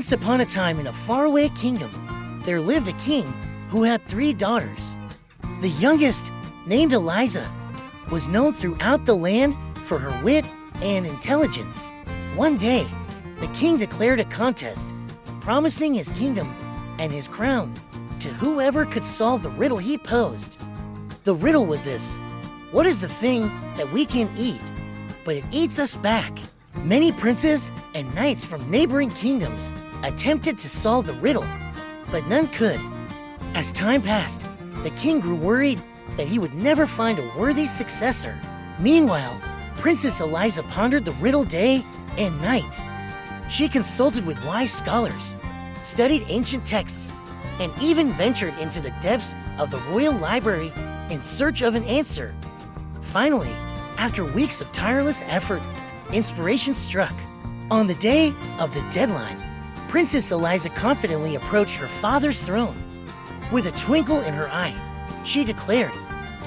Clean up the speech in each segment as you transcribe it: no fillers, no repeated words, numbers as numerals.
Once upon a time in a faraway kingdom, there lived a king who had 3 daughters. The youngest, named Eliza, was known throughout the land for her wit and intelligence. One day, the king declared a contest, promising his kingdom and his crown to whoever could solve the riddle he posed. The riddle was this: what is the thing that we can eat, but it eats us back? Many princes and knights from neighboring kingdoms attempted to solve the riddle, but none could. As time passed, the king grew worried that he would never find a worthy successor. Meanwhile, Princess Eliza pondered the riddle day and night. She consulted with wise scholars, studied ancient texts, and even ventured into the depths of the royal library in search of an answer. Finally, after weeks of tireless effort, inspiration struck. On the day of the deadline, Princess Eliza confidently approached her father's throne. With a twinkle in her eye, she declared,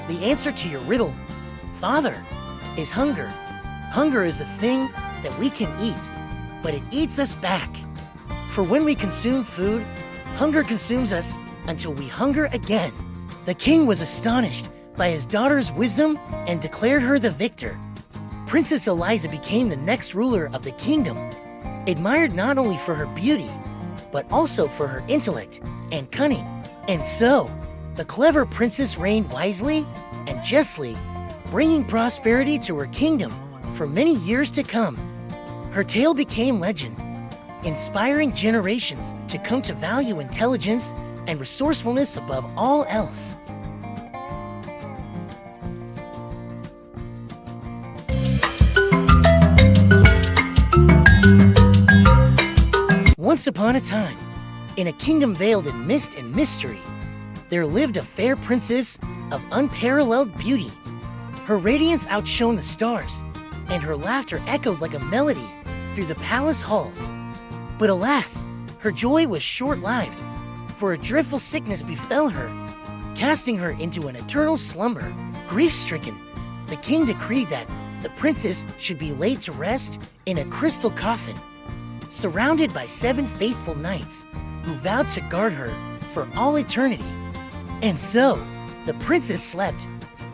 "The answer to your riddle, Father, is hunger. Hunger is the thing that we can eat, but it eats us back. For when we consume food, hunger consumes us until we hunger again." The king was astonished by his daughter's wisdom and declared her the victor. Princess Eliza became the next ruler of the kingdom, admired not only for her beauty, but also for her intellect and cunning. And so, the clever princess reigned wisely and justly, bringing prosperity to her kingdom for many years to come. Her tale became legend, inspiring generations to come to value intelligence and resourcefulness above all else. Once upon a time, in a kingdom veiled in mist and mystery, there lived a fair princess of unparalleled beauty. Her radiance outshone the stars, and her laughter echoed like a melody through the palace halls. But alas, her joy was short-lived, for a dreadful sickness befell her, casting her into an eternal slumber. Grief-stricken, the king decreed that the princess should be laid to rest in a crystal coffin, surrounded by 7 faithful knights who vowed to guard her for all eternity. And so, the princess slept,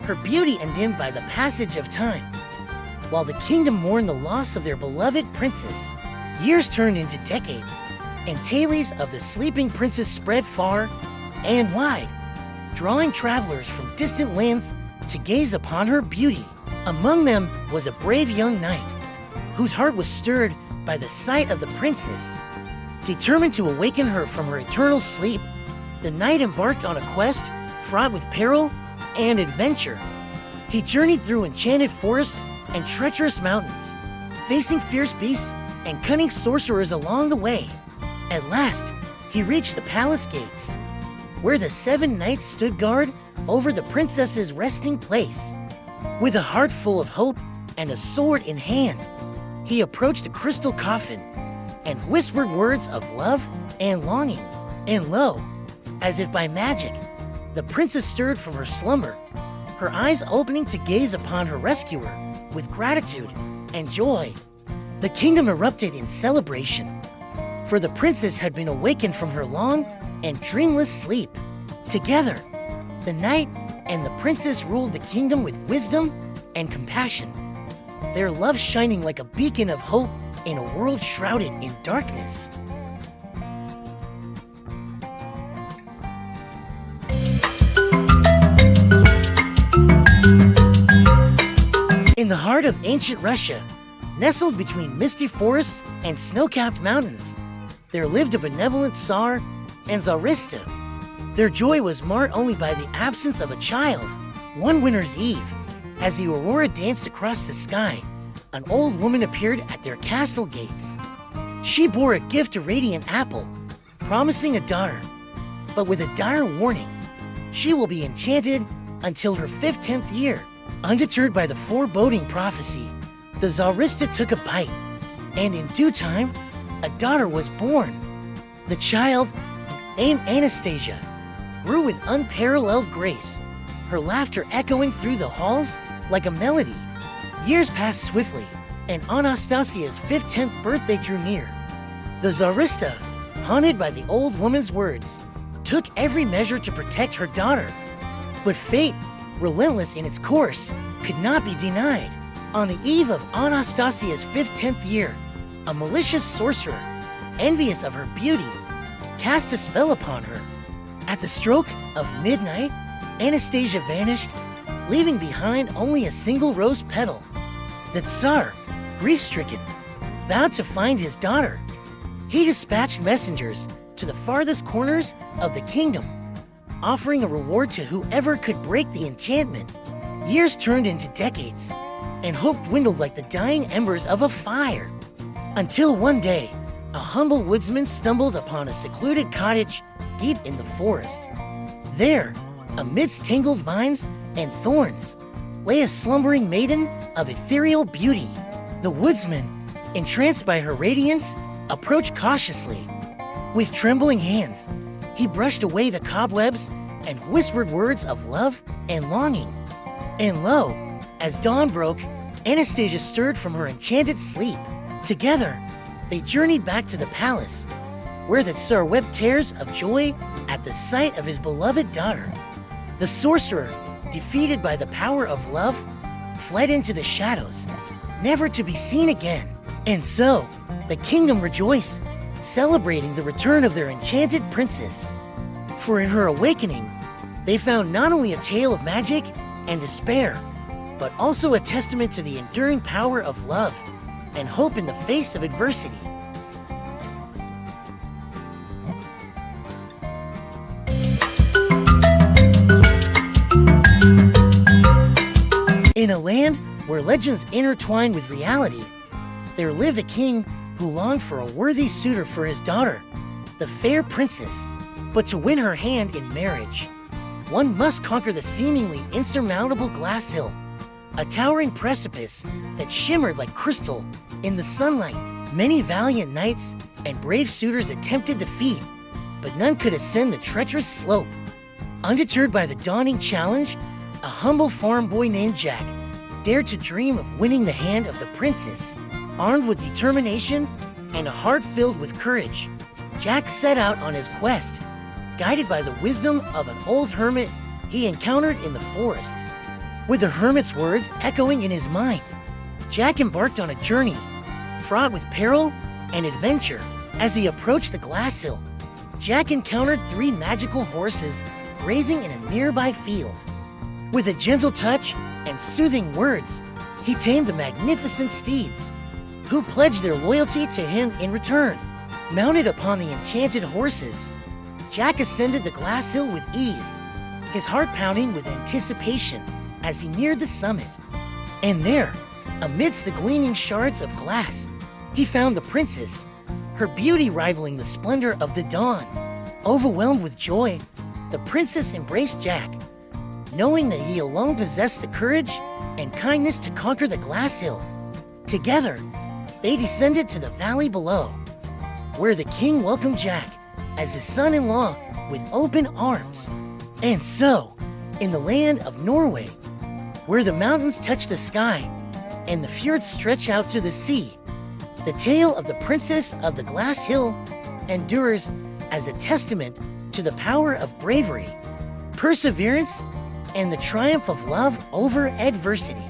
her beauty undimmed by the passage of time. While the kingdom mourned the loss of their beloved princess, years turned into decades, and tales of the sleeping princess spread far and wide, drawing travelers from distant lands to gaze upon her beauty. Among them was a brave young knight, whose heart was stirred by the sight of the princess. Determined to awaken her from her eternal sleep, the knight embarked on a quest fraught with peril and adventure. He journeyed through enchanted forests and treacherous mountains, facing fierce beasts and cunning sorcerers along the way. At last, he reached the palace gates, where the 7 knights stood guard over the princess's resting place. With a heart full of hope and a sword in hand, he approached the crystal coffin and whispered words of love and longing. And lo, as if by magic, the princess stirred from her slumber, her eyes opening to gaze upon her rescuer with gratitude and joy. The kingdom erupted in celebration, for the princess had been awakened from her long and dreamless sleep. Together, the knight and the princess ruled the kingdom with wisdom and compassion, their love shining like a beacon of hope in a world shrouded in darkness. In the heart of ancient Russia, nestled between misty forests and snow-capped mountains, there lived a benevolent Tsar and Tsarista. Their joy was marred only by the absence of a child. One winter's eve, as the aurora danced across the sky, an old woman appeared at their castle gates. She bore a gift, a radiant apple, promising a daughter, but with a dire warning: she will be enchanted until her 10th year. Undeterred by the foreboding prophecy, the Tsarista took a bite, and in due time, a daughter was born. The child, named Anastasia, grew with unparalleled grace, her laughter echoing through the halls like a melody. Years passed swiftly, and Anastasia's 10th birthday drew near. The Tsarista, haunted by the old woman's words, took every measure to protect her daughter. But fate, relentless in its course, could not be denied. On the eve of Anastasia's 15th year, a malicious sorcerer, envious of her beauty, cast a spell upon her. At the stroke of midnight, Anastasia vanished, leaving behind only a single rose petal. The Tsar, grief-stricken, vowed to find his daughter. He dispatched messengers to the farthest corners of the kingdom, offering a reward to whoever could break the enchantment. Years turned into decades, and hope dwindled like the dying embers of a fire. Until one day, a humble woodsman stumbled upon a secluded cottage deep in the forest. There, amidst tangled vines and thorns, lay a slumbering maiden of ethereal beauty. The woodsman, entranced by her radiance, approached cautiously. With trembling hands, he brushed away the cobwebs and whispered words of love and longing. And lo, as dawn broke, Anastasia stirred from her enchanted sleep. Together, they journeyed back to the palace, where the Tsar wept tears of joy at the sight of his beloved daughter. The sorcerer, defeated by the power of love, fled into the shadows, never to be seen again. And so, the kingdom rejoiced, celebrating the return of their enchanted princess. For in her awakening, they found not only a tale of magic and despair, but also a testament to the enduring power of love and hope in the face of adversity. In a land where legends intertwine with reality, there lived a king who longed for a worthy suitor for his daughter, the fair princess. But to win her hand in marriage, one must conquer the seemingly insurmountable glass hill, a towering precipice that shimmered like crystal in the sunlight. Many valiant knights and brave suitors attempted the feat, but none could ascend the treacherous slope. Undeterred by the daunting challenge, a humble farm boy named Jack dared to dream of winning the hand of the princess. Armed with determination and a heart filled with courage, Jack set out on his quest, guided by the wisdom of an old hermit he encountered in the forest. With the hermit's words echoing in his mind, Jack embarked on a journey fraught with peril and adventure. As he approached the glass hill, Jack encountered 3 magical horses grazing in a nearby field. With a gentle touch and soothing words, he tamed the magnificent steeds, who pledged their loyalty to him in return. Mounted upon the enchanted horses, Jack ascended the glass hill with ease, his heart pounding with anticipation as he neared the summit. And there, amidst the gleaming shards of glass, he found the princess, her beauty rivaling the splendor of the dawn. Overwhelmed with joy, the princess embraced Jack, knowing that he alone possessed the courage and kindness to conquer the glass hill. Together, they descended to the valley below, where the king welcomed Jack as his son-in-law with open arms. And so, in the land of Norway, where the mountains touch the sky and the fjords stretch out to the sea, the tale of the Princess of the Glass Hill endures as a testament to the power of bravery, perseverance, and the triumph of love over adversity.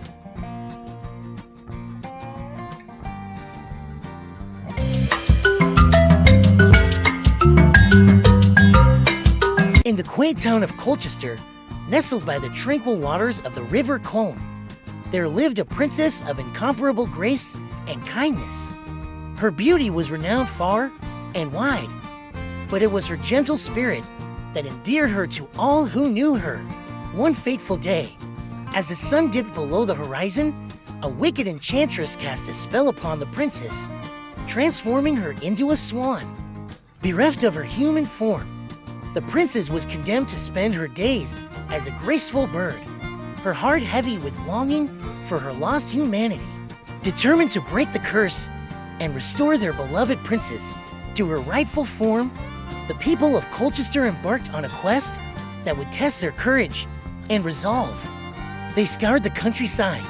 In the quaint town of Colchester, nestled by the tranquil waters of the River Colne, there lived a princess of incomparable grace and kindness. Her beauty was renowned far and wide, but it was her gentle spirit that endeared her to all who knew her. One fateful day, as the sun dipped below the horizon, a wicked enchantress cast a spell upon the princess, transforming her into a swan. Bereft of her human form, the princess was condemned to spend her days as a graceful bird, her heart heavy with longing for her lost humanity. Determined to break the curse and restore their beloved princess to her rightful form, the people of Colchester embarked on a quest that would test their courage and resolve. They scoured the countryside,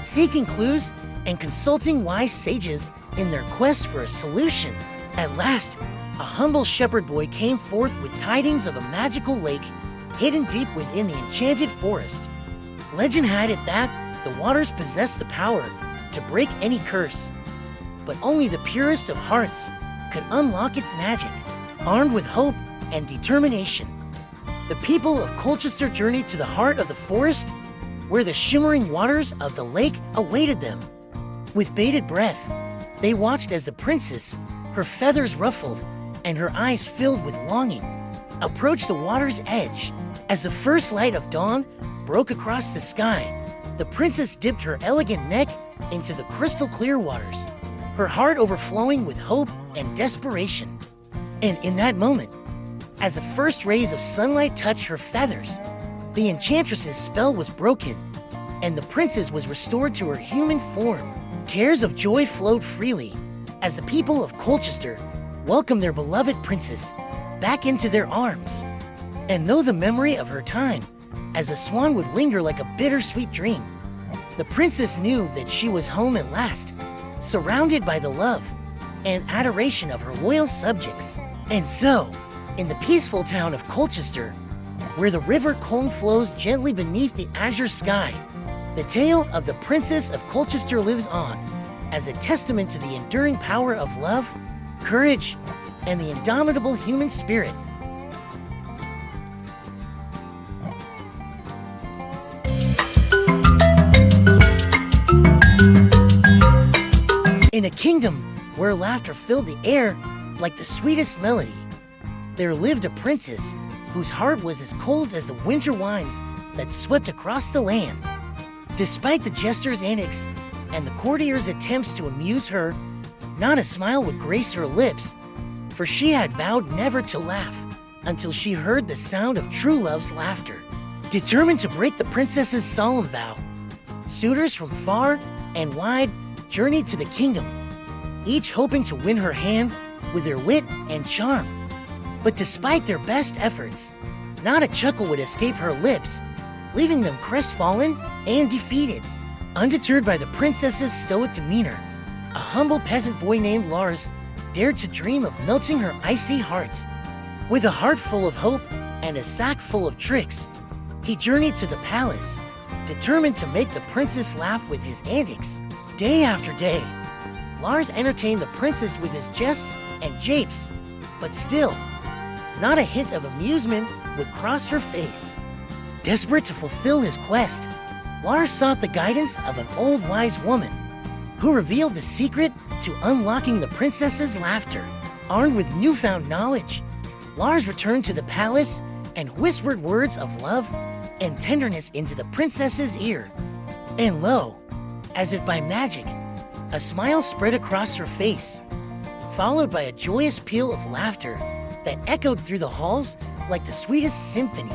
seeking clues and consulting wise sages in their quest for a solution. At last, a humble shepherd boy came forth with tidings of a magical lake hidden deep within the enchanted forest. Legend had it that the waters possessed the power to break any curse, but only the purest of hearts could unlock its magic. Armed with hope and determination, the people of Colchester journeyed to the heart of the forest, where the shimmering waters of the lake awaited them. With bated breath, they watched as the princess, her feathers ruffled and her eyes filled with longing, approached the water's edge. As the first light of dawn broke across the sky, the princess dipped her elegant neck into the crystal clear waters, her heart overflowing with hope and desperation. And in that moment, as the first rays of sunlight touched her feathers, the enchantress's spell was broken, and the princess was restored to her human form. Tears of joy flowed freely as the people of Colchester welcomed their beloved princess back into their arms. And though the memory of her time as a swan would linger like a bittersweet dream, the princess knew that she was home at last, surrounded by the love and adoration of her loyal subjects. And so, in the peaceful town of Colchester, where the river Colne flows gently beneath the azure sky, the tale of the Princess of Colchester lives on as a testament to the enduring power of love, courage, and the indomitable human spirit. In a kingdom where laughter filled the air like the sweetest melody, there lived a princess whose heart was as cold as the winter winds that swept across the land. Despite the jester's antics and the courtier's attempts to amuse her, not a smile would grace her lips, for she had vowed never to laugh until she heard the sound of true love's laughter. Determined to break the princess's solemn vow, suitors from far and wide journeyed to the kingdom, each hoping to win her hand with their wit and charm. But despite their best efforts, not a chuckle would escape her lips, leaving them crestfallen and defeated. Undeterred by the princess's stoic demeanor, a humble peasant boy named Lars dared to dream of melting her icy heart. With a heart full of hope and a sack full of tricks, he journeyed to the palace, determined to make the princess laugh with his antics. Day after day, Lars entertained the princess with his jests and japes, but still, not a hint of amusement would cross her face. Desperate to fulfill his quest, Lars sought the guidance of an old wise woman, who revealed the secret to unlocking the princess's laughter. Armed with newfound knowledge, Lars returned to the palace and whispered words of love and tenderness into the princess's ear. And lo, as if by magic, a smile spread across her face, followed by a joyous peal of laughter that echoed through the halls like the sweetest symphony.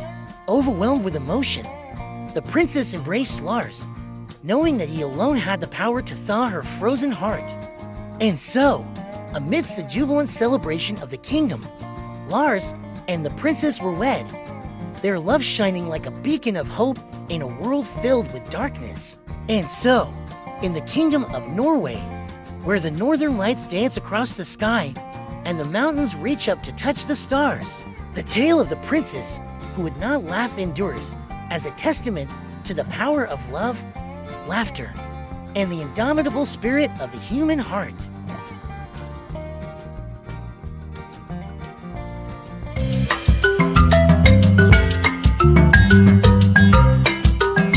Overwhelmed with emotion, the princess embraced Lars, knowing that he alone had the power to thaw her frozen heart. And so, amidst the jubilant celebration of the kingdom, Lars and the princess were wed, their love shining like a beacon of hope in a world filled with darkness. And so, in the kingdom of Norway, where the northern lights dance across the sky and the mountains reach up to touch the stars, the tale of the princess who would not laugh endures as a testament to the power of love, laughter, and the indomitable spirit of the human heart.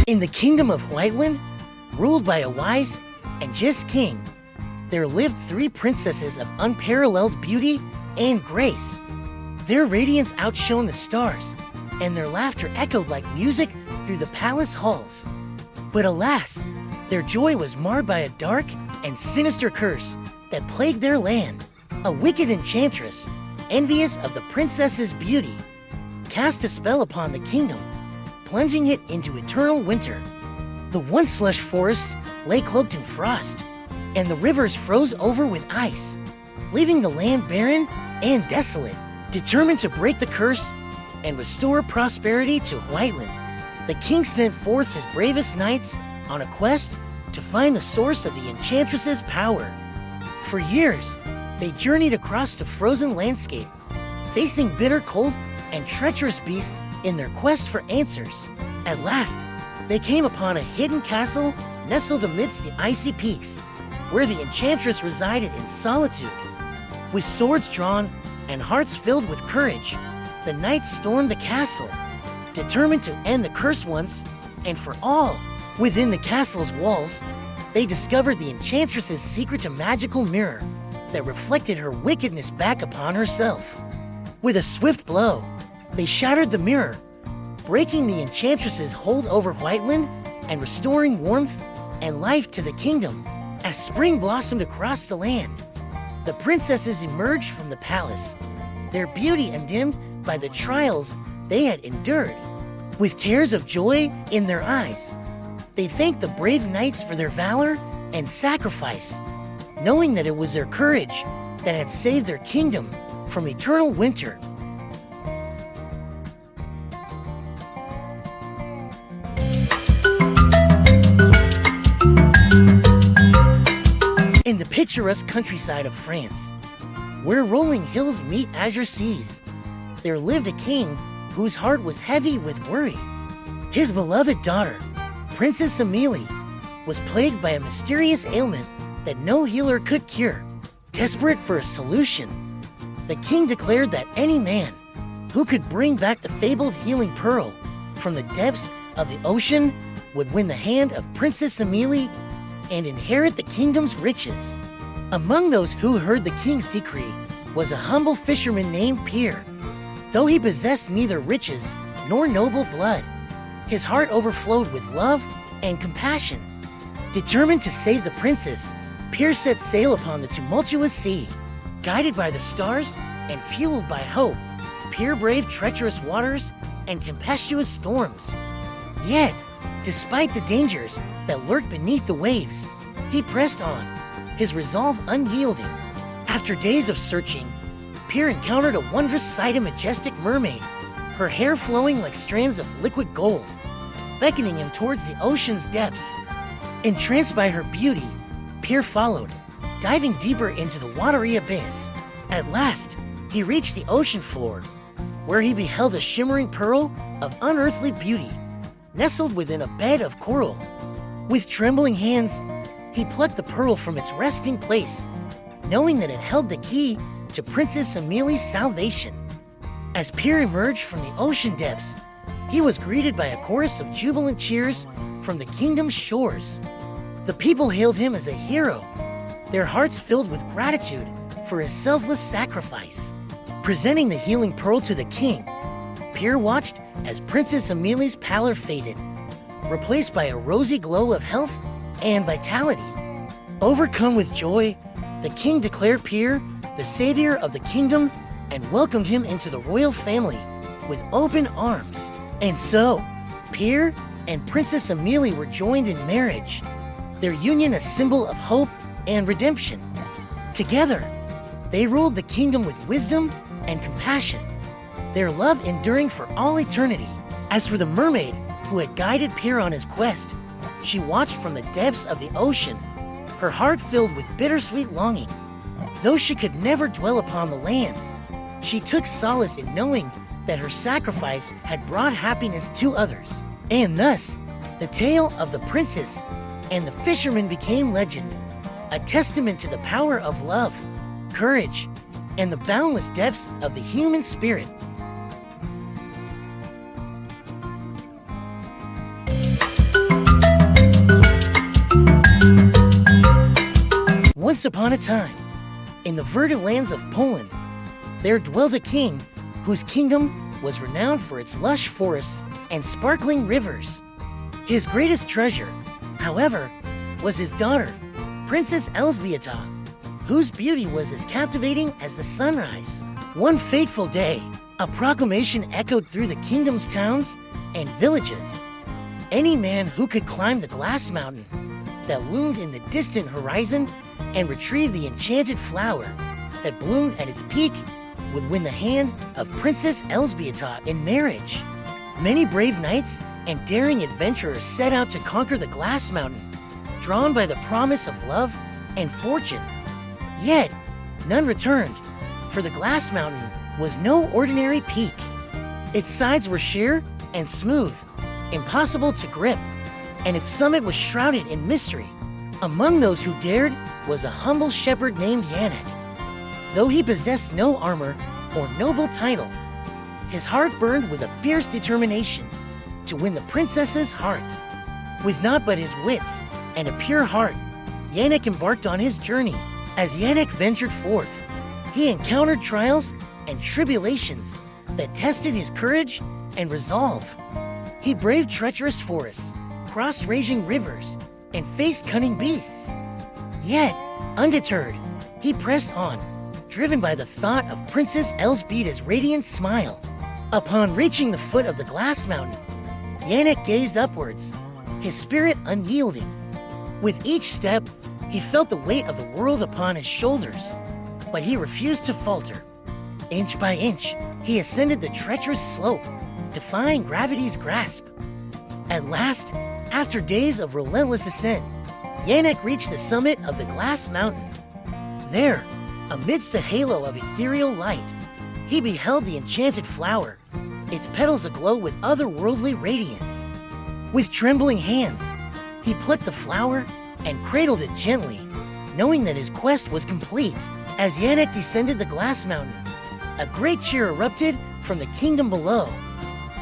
In the kingdom of Whiteland, ruled by a wise and just king, there lived 3 princesses of unparalleled beauty and grace. Their radiance outshone the stars, and their laughter echoed like music through the palace halls. But alas, their joy was marred by a dark and sinister curse that plagued their land. A wicked enchantress, envious of the princess's beauty, cast a spell upon the kingdom, plunging it into eternal winter. The once lush forests lay cloaked in frost, and the rivers froze over with ice, leaving the land barren and desolate. Determined to break the curse and restore prosperity to Whiteland, the king sent forth his bravest knights on a quest to find the source of the enchantress's power. For years, They journeyed across the frozen landscape, facing bitter cold and treacherous beasts in their quest for answers. At last, they came upon a hidden castle nestled amidst the icy peaks, where the enchantress resided in solitude. With swords drawn and hearts filled with courage, the knights stormed the castle, determined to end the curse once and for all. Within the castle's walls, they discovered the enchantress's secret to magical mirror that reflected her wickedness back upon herself. With a swift blow, they shattered the mirror, breaking the enchantress's hold over Whiteland and restoring warmth and life to the kingdom. As spring blossomed across the land, the princesses emerged from the palace, their beauty undimmed by the trials they had endured. With tears of joy in their eyes, they thanked the brave knights for their valor and sacrifice, knowing that it was their courage that had saved their kingdom from eternal winter. In the picturesque countryside of France, where rolling hills meet azure seas, there lived a king whose heart was heavy with worry. His beloved daughter, Princess Amélie, was plagued by a mysterious ailment that no healer could cure. Desperate for a solution, the king declared that any man who could bring back the fabled healing pearl from the depths of the ocean would win the hand of Princess Amélie and inherit the kingdom's riches. Among those who heard the king's decree was a humble fisherman named Pierre. Though he possessed neither riches nor noble blood, his heart overflowed with love and compassion. Determined to save the princess, Pierre set sail upon the tumultuous sea. Guided by the stars and fueled by hope, Pierre braved treacherous waters and tempestuous storms. Yet, despite the dangers that lurked beneath the waves, he pressed on, his resolve unyielding. After days of searching, Pierre encountered a wondrous sight, a majestic mermaid, her hair flowing like strands of liquid gold, beckoning him towards the ocean's depths. Entranced by her beauty, Pierre followed, diving deeper into the watery abyss. At last, he reached the ocean floor, where he beheld a shimmering pearl of unearthly beauty, nestled within a bed of coral. With trembling hands, he plucked the pearl from its resting place, knowing that it held the key to Princess Amélie's salvation. As Pierre emerged from the ocean depths, he was greeted by a chorus of jubilant cheers from the kingdom's shores. The people hailed him as a hero, their hearts filled with gratitude for his selfless sacrifice. Presenting the healing pearl to the king, Pierre watched as Princess Amélie's pallor faded, replaced by a rosy glow of health and vitality. Overcome with joy, the king declared Pierre the savior of the kingdom and welcomed him into the royal family with open arms. And so, Pierre and Princess Amélie were joined in marriage, their union a symbol of hope and redemption. Together, they ruled the kingdom with wisdom and compassion, their love enduring for all eternity. As for the mermaid who had guided Pierre on his quest, she watched from the depths of the ocean, her heart filled with bittersweet longing. Though she could never dwell upon the land, she took solace in knowing that her sacrifice had brought happiness to others. And thus, the tale of the princess and the fisherman became legend, a testament to the power of love, courage, and the boundless depths of the human spirit. Once upon a time, in the verdant lands of Poland, there dwelt a king whose kingdom was renowned for its lush forests and sparkling rivers. His greatest treasure, however, was his daughter, Princess Elżbieta, whose beauty was as captivating as the sunrise. One fateful day, a proclamation echoed through the kingdom's towns and villages. Any man who could climb the glass mountain that loomed in the distant horizon and retrieve the enchanted flower that bloomed at its peak would win the hand of Princess Elżbieta in marriage. Many brave knights and daring adventurers set out to conquer the glass mountain, drawn by the promise of love and fortune. Yet, none returned, for the glass mountain was no ordinary peak. Its sides were sheer and smooth, impossible to grip, and its summit was shrouded in mystery. Among those who dared was a humble shepherd named Yannick. Though he possessed no armor or noble title, his heart burned with a fierce determination to win the princess's heart. With naught but his wits and a pure heart, Yannick embarked on his journey. As Yannick ventured forth, he encountered trials and tribulations that tested his courage and resolve. He braved treacherous forests, crossed raging rivers, and faced cunning beasts. Yet, undeterred, he pressed on, driven by the thought of Princess Elzbieta's radiant smile. Upon reaching the foot of the glass mountain, Yannick gazed upwards, his spirit unyielding. With each step, he felt the weight of the world upon his shoulders, but he refused to falter. Inch by inch, he ascended the treacherous slope, defying gravity's grasp. At last, after days of relentless ascent, Yannick reached the summit of the glass mountain. There, amidst a halo of ethereal light, he beheld the enchanted flower, its petals aglow with otherworldly radiance. With trembling hands, he plucked the flower and cradled it gently, knowing that his quest was complete. As Yannick descended the glass mountain, a great cheer erupted from the kingdom below.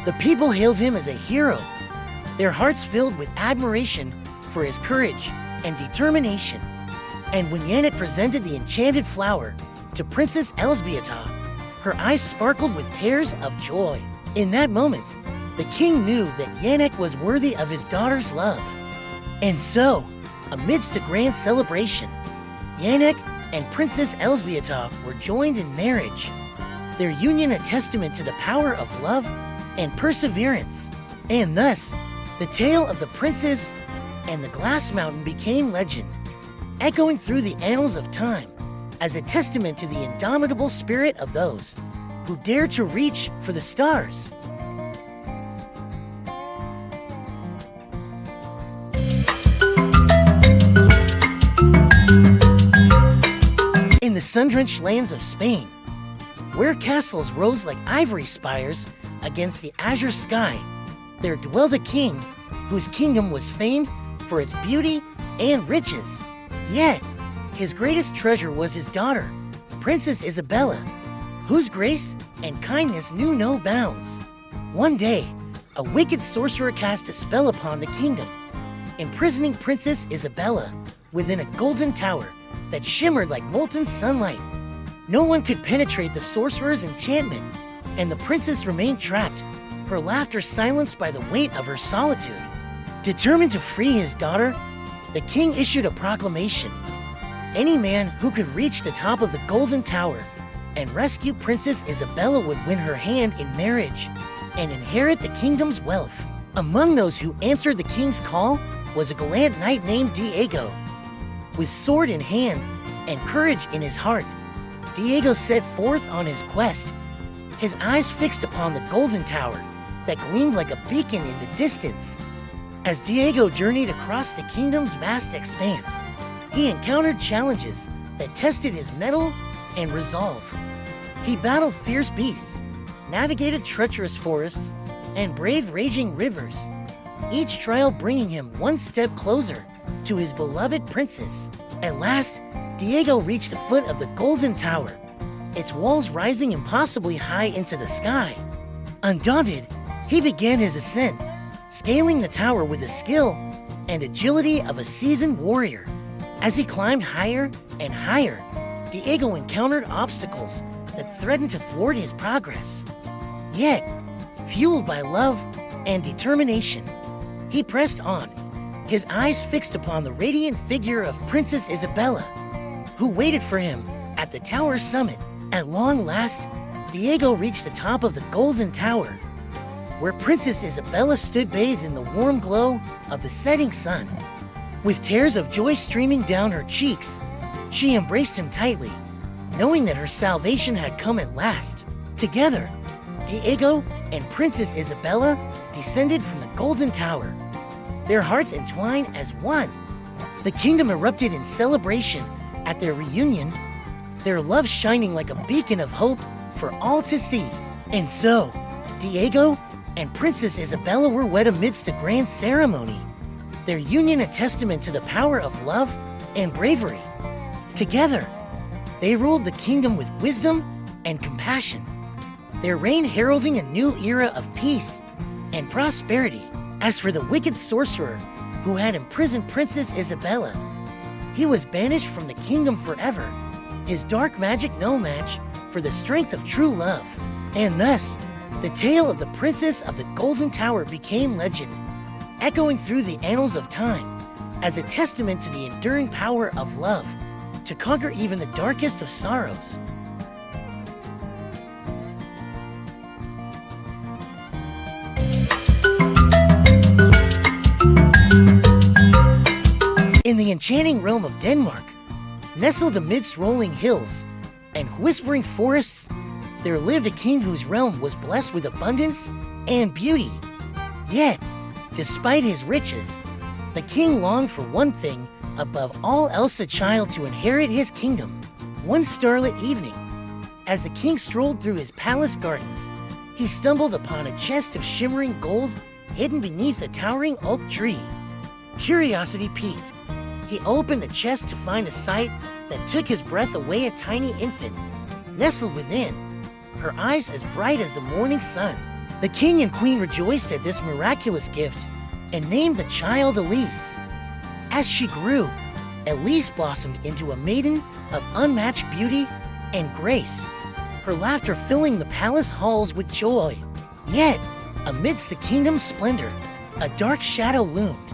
The people hailed him as a hero, their hearts filled with admiration for his courage and determination. And when Yannick presented the enchanted flower to Princess Elzbieta, her eyes sparkled with tears of joy. In that moment, the king knew that Yannick was worthy of his daughter's love. And so, amidst a grand celebration, Yannick and Princess Elzbieta were joined in marriage, their union a testament to the power of love and perseverance. And thus, the tale of the princess and the glass mountain became legend, echoing through the annals of time as a testament to the indomitable spirit of those who dare to reach for the stars. In the sun-drenched lands of Spain, where castles rose like ivory spires against the azure sky, there dwelled a king whose kingdom was famed for its beauty and riches. Yet, his greatest treasure was his daughter, Princess Isabella, whose grace and kindness knew no bounds. One day, a wicked sorcerer cast a spell upon the kingdom, imprisoning Princess Isabella within a golden tower that shimmered like molten sunlight. No one could penetrate the sorcerer's enchantment, and the princess remained trapped, her laughter silenced by the weight of her solitude. Determined to free his daughter, the king issued a proclamation. Any man who could reach the top of the golden tower and rescue Princess Isabella would win her hand in marriage and inherit the kingdom's wealth. Among those who answered the king's call was a gallant knight named Diego. With sword in hand and courage in his heart, Diego set forth on his quest, his eyes fixed upon the golden tower that gleamed like a beacon in the distance. As Diego journeyed across the kingdom's vast expanse, he encountered challenges that tested his mettle and resolve. He battled fierce beasts, navigated treacherous forests, and braved raging rivers, each trial bringing him one step closer to his beloved princess. At last, Diego reached the foot of the golden tower, its walls rising impossibly high into the sky. Undaunted, he began his ascent, scaling the tower with the skill and agility of a seasoned warrior. As he climbed higher and higher, Diego encountered obstacles that threatened to thwart his progress. Yet, fueled by love and determination, he pressed on, his eyes fixed upon the radiant figure of Princess Isabella, who waited for him at the tower's summit. At long last, Diego reached the top of the golden tower, where Princess Isabella stood bathed in the warm glow of the setting sun. With tears of joy streaming down her cheeks, she embraced him tightly, knowing that her salvation had come at last. Together, Diego and Princess Isabella descended from the golden tower, their hearts entwined as one. The kingdom erupted in celebration at their reunion, their love shining like a beacon of hope for all to see. And so, Diego and Princess Isabella were wed amidst a grand ceremony, their union a testament to the power of love and bravery. Together, they ruled the kingdom with wisdom and compassion, their reign heralding a new era of peace and prosperity. As for the wicked sorcerer who had imprisoned Princess Isabella, he was banished from the kingdom forever, his dark magic no match for the strength of true love. And thus, the tale of the Princess of the Golden Tower became legend, echoing through the annals of time as a testament to the enduring power of love to conquer even the darkest of sorrows. In the enchanting realm of Denmark, nestled amidst rolling hills and whispering forests, there lived a king whose realm was blessed with abundance and beauty. Yet, despite his riches, the king longed for one thing above all else: a child to inherit his kingdom. One starlit evening, as the king strolled through his palace gardens, he stumbled upon a chest of shimmering gold hidden beneath a towering oak tree. Curiosity piqued. He opened the chest to find a sight that took his breath away: a tiny infant nestled within, her eyes as bright as the morning sun. The king and queen rejoiced at this miraculous gift and named the child Elise. As she grew, Elise blossomed into a maiden of unmatched beauty and grace, her laughter filling the palace halls with joy. Yet, amidst the kingdom's splendor, a dark shadow loomed.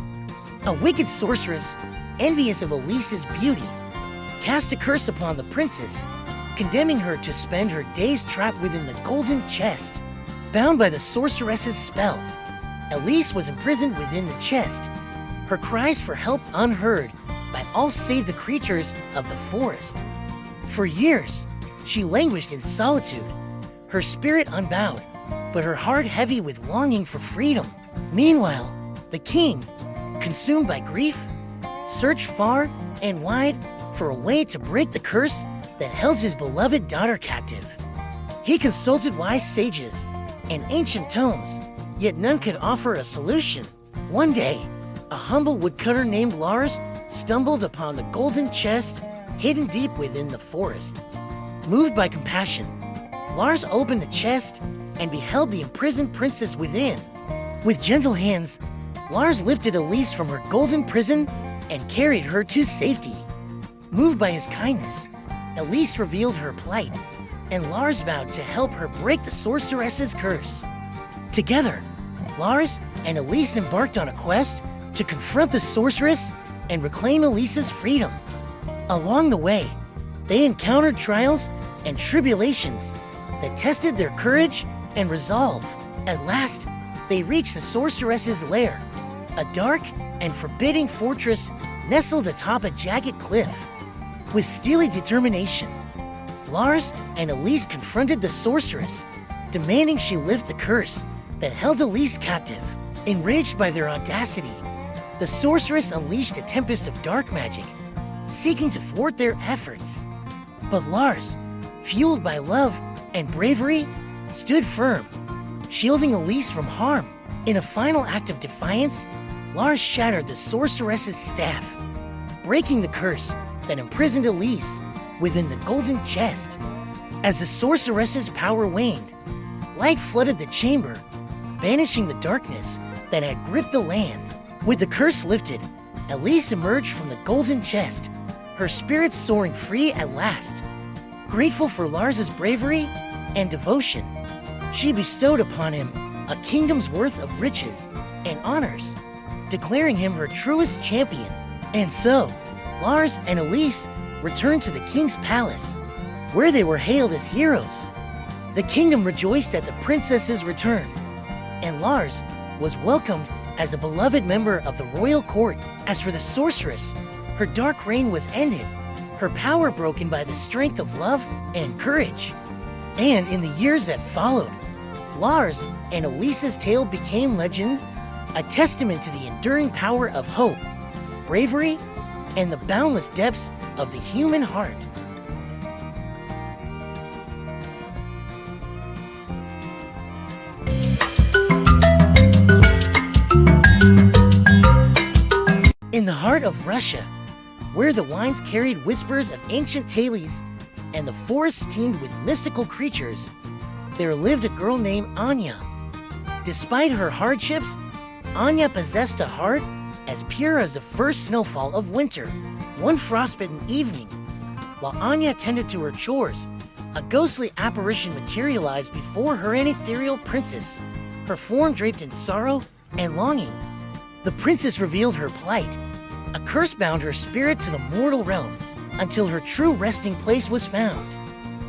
A wicked sorceress, envious of Elise's beauty, cast a curse upon the princess, condemning her to spend her days trapped within the golden chest. Bound by the sorceress's spell, Elise was imprisoned within the chest, her cries for help unheard by all save the creatures of the forest. For years, she languished in solitude, her spirit unbowed, but her heart heavy with longing for freedom. Meanwhile, the king, consumed by grief, searched far and wide for a way to break the curse that held his beloved daughter captive. He consulted wise sages and ancient tomes, yet none could offer a solution. One day, a humble woodcutter named Lars stumbled upon the golden chest hidden deep within the forest. Moved by compassion, Lars opened the chest and beheld the imprisoned princess within. With gentle hands, Lars lifted Elise from her golden prison and carried her to safety. Moved by his kindness, Elise revealed her plight, and Lars vowed to help her break the sorceress's curse. Together, Lars and Elise embarked on a quest to confront the sorceress and reclaim Elise's freedom. Along the way, they encountered trials and tribulations that tested their courage and resolve. At last, they reached the sorceress's lair, a dark and forbidding fortress nestled atop a jagged cliff. With steely determination, Lars and Elise confronted the sorceress, demanding she lift the curse that held Elise captive. Enraged by their audacity, the sorceress unleashed a tempest of dark magic, seeking to thwart their efforts. But Lars, fueled by love and bravery, stood firm, shielding Elise from harm. In a final act of defiance, Lars shattered the sorceress's staff, breaking the curse that imprisoned Elise within the golden chest. As the sorceress's power waned, light flooded the chamber, banishing the darkness that had gripped the land. With the curse lifted, Elise emerged from the golden chest, her spirit soaring free at last. Grateful for Lars's bravery and devotion, she bestowed upon him a kingdom's worth of riches and honors, declaring him her truest champion. And so, Lars and Elise returned to the king's palace, where they were hailed as heroes. The kingdom rejoiced at the princess's return, and Lars was welcomed as a beloved member of the royal court. As for the sorceress, her dark reign was ended, her power broken by the strength of love and courage. And in the years that followed, Lars and Elise's tale became legend, a testament to the enduring power of hope, bravery, and the boundless depths of the human heart. In the heart of Russia, where the wines carried whispers of ancient tales and the forests teemed with mystical creatures, there lived a girl named Anya. Despite her hardships, Anya possessed a heart as pure as the first snowfall of winter. One frostbitten evening, while Anya tended to her chores, a ghostly apparition materialized before her, an ethereal princess, her form draped in sorrow and longing. The princess revealed her plight. A curse bound her spirit to the mortal realm until her true resting place was found.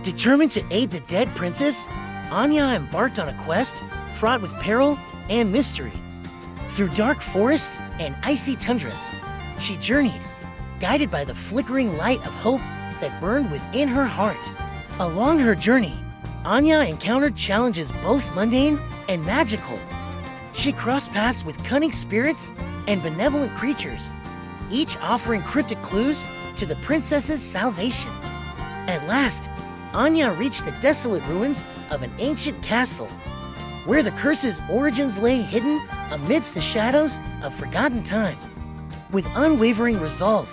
Determined to aid the dead princess, Anya embarked on a quest fraught with peril and mystery. Through dark forests and icy tundras, she journeyed, guided by the flickering light of hope that burned within her heart. Along her journey, Anya encountered challenges both mundane and magical. She crossed paths with cunning spirits and benevolent creatures, each offering cryptic clues to the princess's salvation. At last, Anya reached the desolate ruins of an ancient castle, where the curse's origins lay hidden amidst the shadows of forgotten time. With unwavering resolve,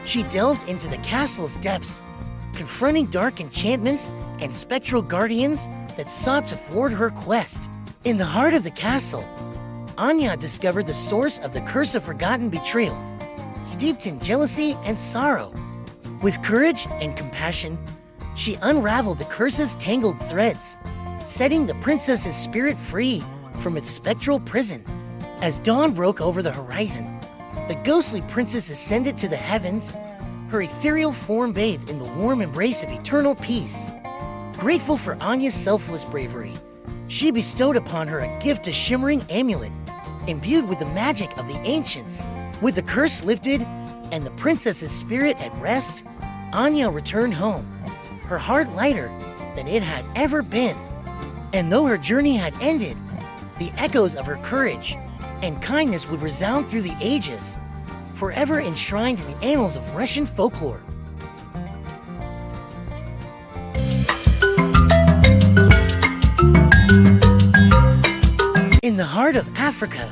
she delved into the castle's depths, confronting dark enchantments and spectral guardians that sought to thwart her quest. In the heart of the castle, Anya discovered the source of the curse of forgotten betrayal, steeped in jealousy and sorrow. With courage and compassion, she unraveled the curse's tangled threads, setting the princess's spirit free from its spectral prison. As dawn broke over the horizon, the ghostly princess ascended to the heavens, her ethereal form bathed in the warm embrace of eternal peace. Grateful for Anya's selfless bravery, she bestowed upon her a gift, a shimmering amulet, imbued with the magic of the ancients. With the curse lifted and the princess's spirit at rest, Anya returned home, her heart lighter than it had ever been. And though her journey had ended, the echoes of her courage and kindness would resound through the ages, forever enshrined in the annals of Russian folklore. In the heart of Africa,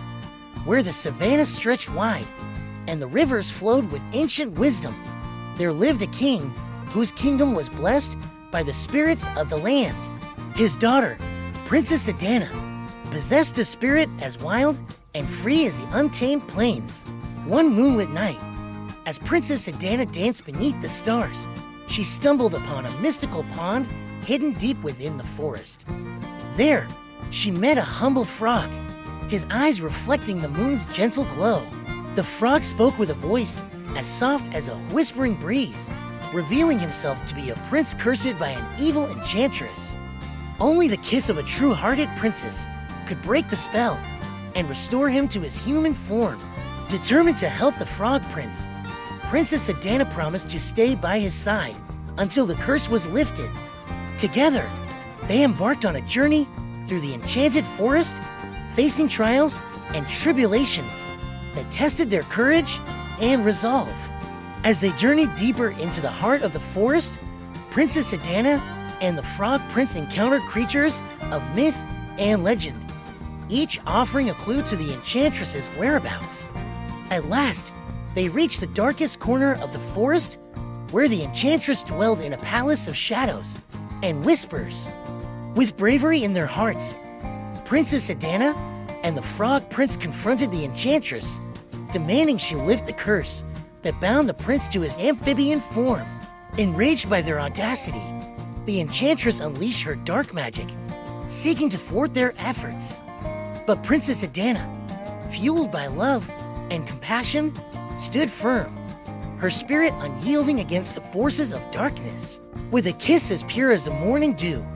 where the savannas stretched wide and the rivers flowed with ancient wisdom, there lived a king whose kingdom was blessed by the spirits of the land. His daughter, Princess Adana, possessed a spirit as wild and free as the untamed plains. One moonlit night, as Princess Adana danced beneath the stars, she stumbled upon a mystical pond hidden deep within the forest. There, she met a humble frog, his eyes reflecting the moon's gentle glow. The frog spoke with a voice as soft as a whispering breeze, revealing himself to be a prince cursed by an evil enchantress. Only the kiss of a true-hearted princess could break the spell and restore him to his human form. Determined to help the frog prince, Princess Adana promised to stay by his side until the curse was lifted. Together, they embarked on a journey through the enchanted forest, facing trials and tribulations that tested their courage and resolve. As they journeyed deeper into the heart of the forest, Princess Adana and the Frog Prince encountered creatures of myth and legend, each offering a clue to the enchantress's whereabouts. At last, they reached the darkest corner of the forest, where the enchantress dwelled in a palace of shadows and whispers. With bravery in their hearts, Princess Adana and the Frog Prince confronted the enchantress, demanding she lift the curse that bound the prince to his amphibian form. Enraged by their audacity, the enchantress unleashed her dark magic, seeking to thwart their efforts. But Princess Adana, fueled by love and compassion, stood firm, her spirit unyielding against the forces of darkness. With a kiss as pure as the morning dew,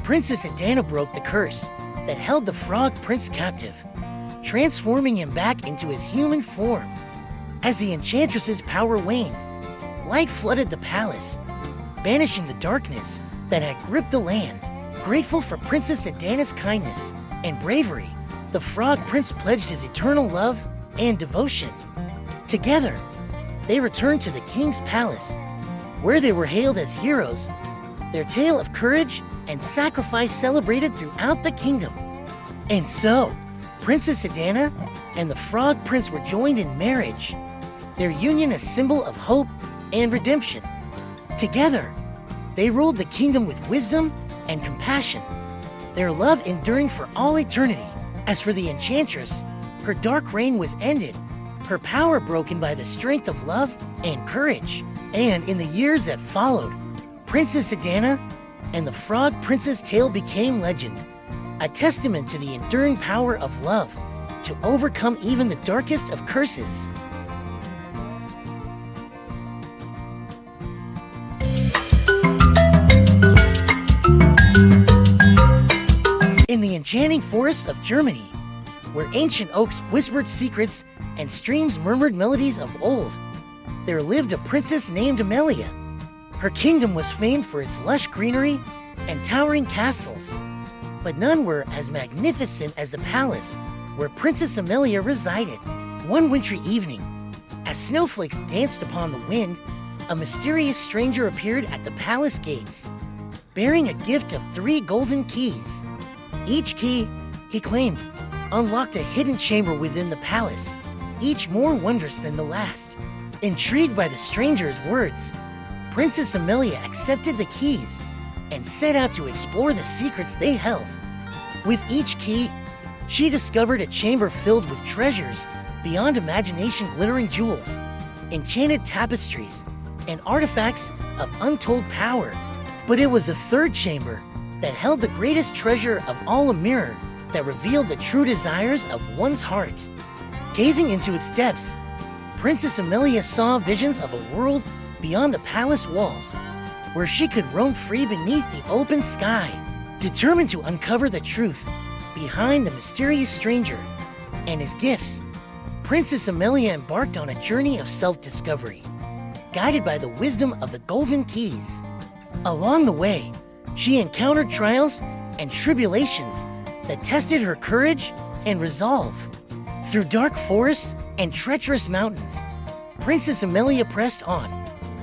Princess Adana broke the curse that held the Frog Prince captive, transforming him back into his human form. As the enchantress's power waned, light flooded the palace, banishing the darkness that had gripped the land. Grateful for Princess Adana's kindness and bravery, the Frog Prince pledged his eternal love and devotion. Together, they returned to the king's palace, where they were hailed as heroes, their tale of courage and sacrifice celebrated throughout the kingdom. And so, Princess Adana and the Frog Prince were joined in marriage, their union a symbol of hope and redemption. Together, they ruled the kingdom with wisdom and compassion, their love enduring for all eternity. As for the enchantress, her dark reign was ended, her power broken by the strength of love and courage. And in the years that followed, Princess Adana and the Frog Prince's tale became legend, a testament to the enduring power of love to overcome even the darkest of curses. In the enchanting forests of Germany, where ancient oaks whispered secrets and streams murmured melodies of old, there lived a princess named Amelia. Her kingdom was famed for its lush greenery and towering castles, but none were as magnificent as the palace where Princess Amelia resided. One wintry evening, as snowflakes danced upon the wind, a mysterious stranger appeared at the palace gates, bearing a gift of 3 golden keys. Each key, he claimed, unlocked a hidden chamber within the palace, each more wondrous than the last. Intrigued by the stranger's words, Princess Amelia accepted the keys and set out to explore the secrets they held. With each key, she discovered a chamber filled with treasures beyond imagination, glittering jewels, enchanted tapestries, and artifacts of untold power. But it was the 3rd chamber that held the greatest treasure of all, a mirror that revealed the true desires of one's heart. Gazing into its depths, Princess Amelia saw visions of a world beyond the palace walls, where she could roam free beneath the open sky. Determined to uncover the truth behind the mysterious stranger and his gifts, Princess Amelia embarked on a journey of self-discovery, guided by the wisdom of the golden keys. Along the way, she encountered trials and tribulations that tested her courage and resolve. Through dark forests and treacherous mountains, Princess Amelia pressed on,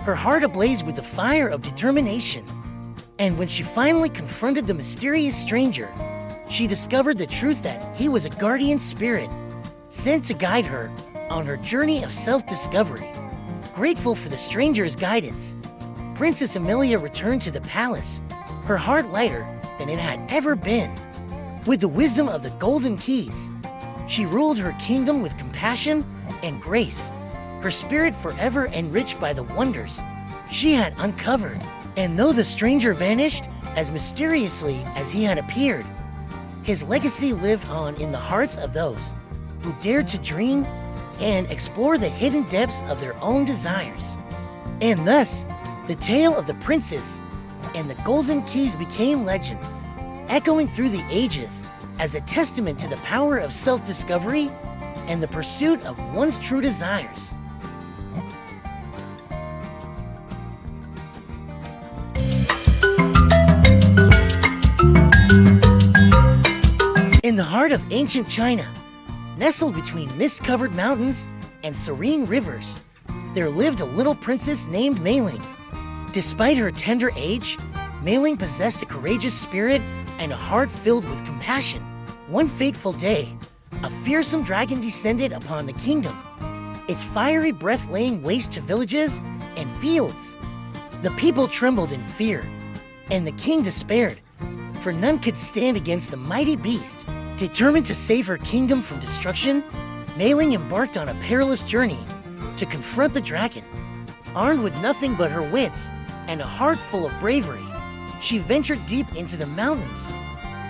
her heart ablaze with the fire of determination. And when she finally confronted the mysterious stranger, she discovered the truth that he was a guardian spirit sent to guide her on her journey of self-discovery. Grateful for the stranger's guidance, Princess Amelia returned to the palace, her heart lighter than it had ever been. With the wisdom of the golden keys, she ruled her kingdom with compassion and grace, her spirit forever enriched by the wonders she had uncovered. And though the stranger vanished as mysteriously as he had appeared, his legacy lived on in the hearts of those who dared to dream and explore the hidden depths of their own desires. And thus, the tale of the princess and the golden keys became legend, echoing through the ages as a testament to the power of self-discovery and the pursuit of one's true desires. In the heart of ancient China, nestled between mist-covered mountains and serene rivers, there lived a little princess named Mei-Ling. Despite her tender age, Mei-Ling possessed a courageous spirit and a heart filled with compassion. One fateful day, a fearsome dragon descended upon the kingdom, its fiery breath laying waste to villages and fields. The people trembled in fear, and the king despaired, for none could stand against the mighty beast. Determined to save her kingdom from destruction, Mei-Ling embarked on a perilous journey to confront the dragon. Armed with nothing but her wits and a heart full of bravery, she ventured deep into the mountains,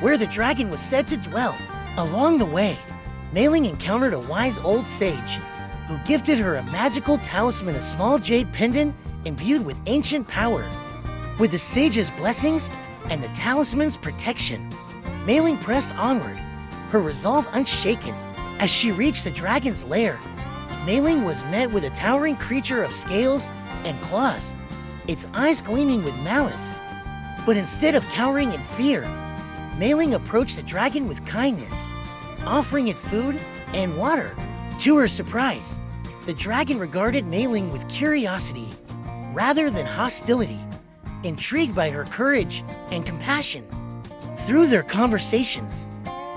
where the dragon was said to dwell. Along the way, Mei-Ling encountered a wise old sage who gifted her a magical talisman, a small jade pendant imbued with ancient power. With the sage's blessings and the talisman's protection, Mei-Ling pressed onward, her resolve unshaken. As she reached the dragon's lair, Mei-Ling was met with a towering creature of scales and claws, its eyes gleaming with malice. But instead of cowering in fear, Mei-Ling approached the dragon with kindness, offering it food and water. To her surprise, the dragon regarded Mei-Ling with curiosity rather than hostility, intrigued by her courage and compassion. Through their conversations,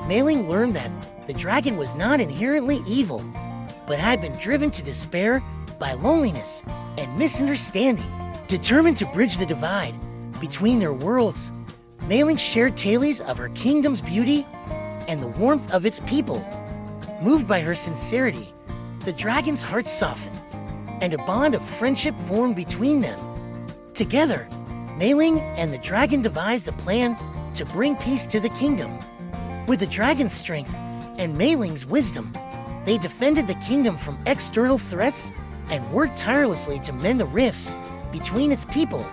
Mei-Ling learned that the dragon was not inherently evil, but had been driven to despair by loneliness and misunderstanding. Determined to bridge the divide between their worlds, Mei shared tales of her kingdom's beauty and the warmth of its people. Moved by her sincerity, the dragon's heart softened, and a bond of friendship formed between them. Together, Mei and the dragon devised a plan to bring peace to the kingdom. With the dragon's strength and Mei-Ling's wisdom, they defended the kingdom from external threats and worked tirelessly to mend the rifts between its people.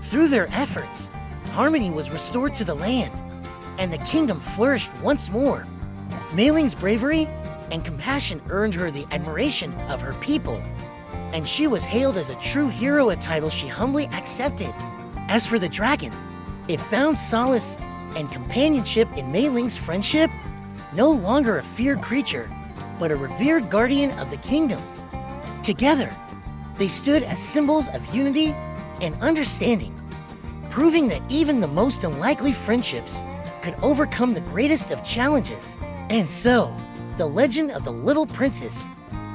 Through their efforts, harmony was restored to the land, and the kingdom flourished once more. Mei-Ling's bravery and compassion earned her the admiration of her people, and she was hailed as a true hero, a title she humbly accepted. As for the dragon, it found solace and companionship in Mei-Ling's friendship, no longer a feared creature, but a revered guardian of the kingdom. Together, they stood as symbols of unity and understanding, proving that even the most unlikely friendships could overcome the greatest of challenges. And so, the legend of the little princess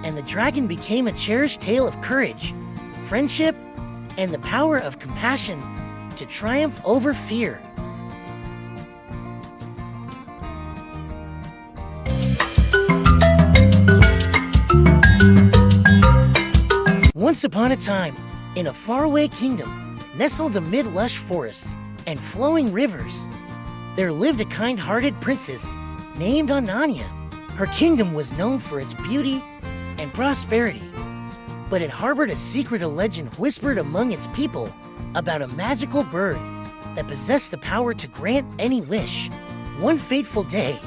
and the dragon became a cherished tale of courage, friendship, and the power of compassion to triumph over fear. Once upon a time, in a faraway kingdom, nestled amid lush forests and flowing rivers, there lived a kind-hearted princess named Ananya. Her kingdom was known for its beauty and prosperity, but it harbored a secret, a legend whispered among its people about a magical bird that possessed the power to grant any wish. One fateful day,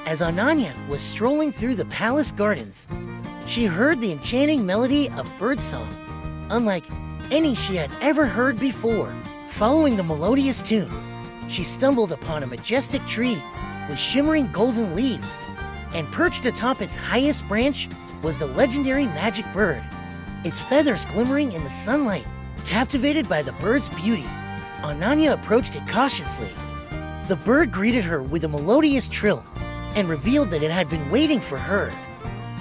as Ananya was strolling through the palace gardens, she heard the enchanting melody of birdsong, unlike any she had ever heard before. Following the melodious tune, she stumbled upon a majestic tree with shimmering golden leaves, and perched atop its highest branch was the legendary magic bird, its feathers glimmering in the sunlight. Captivated by the bird's beauty, Ananya approached it cautiously. The bird greeted her with a melodious trill and revealed that it had been waiting for her.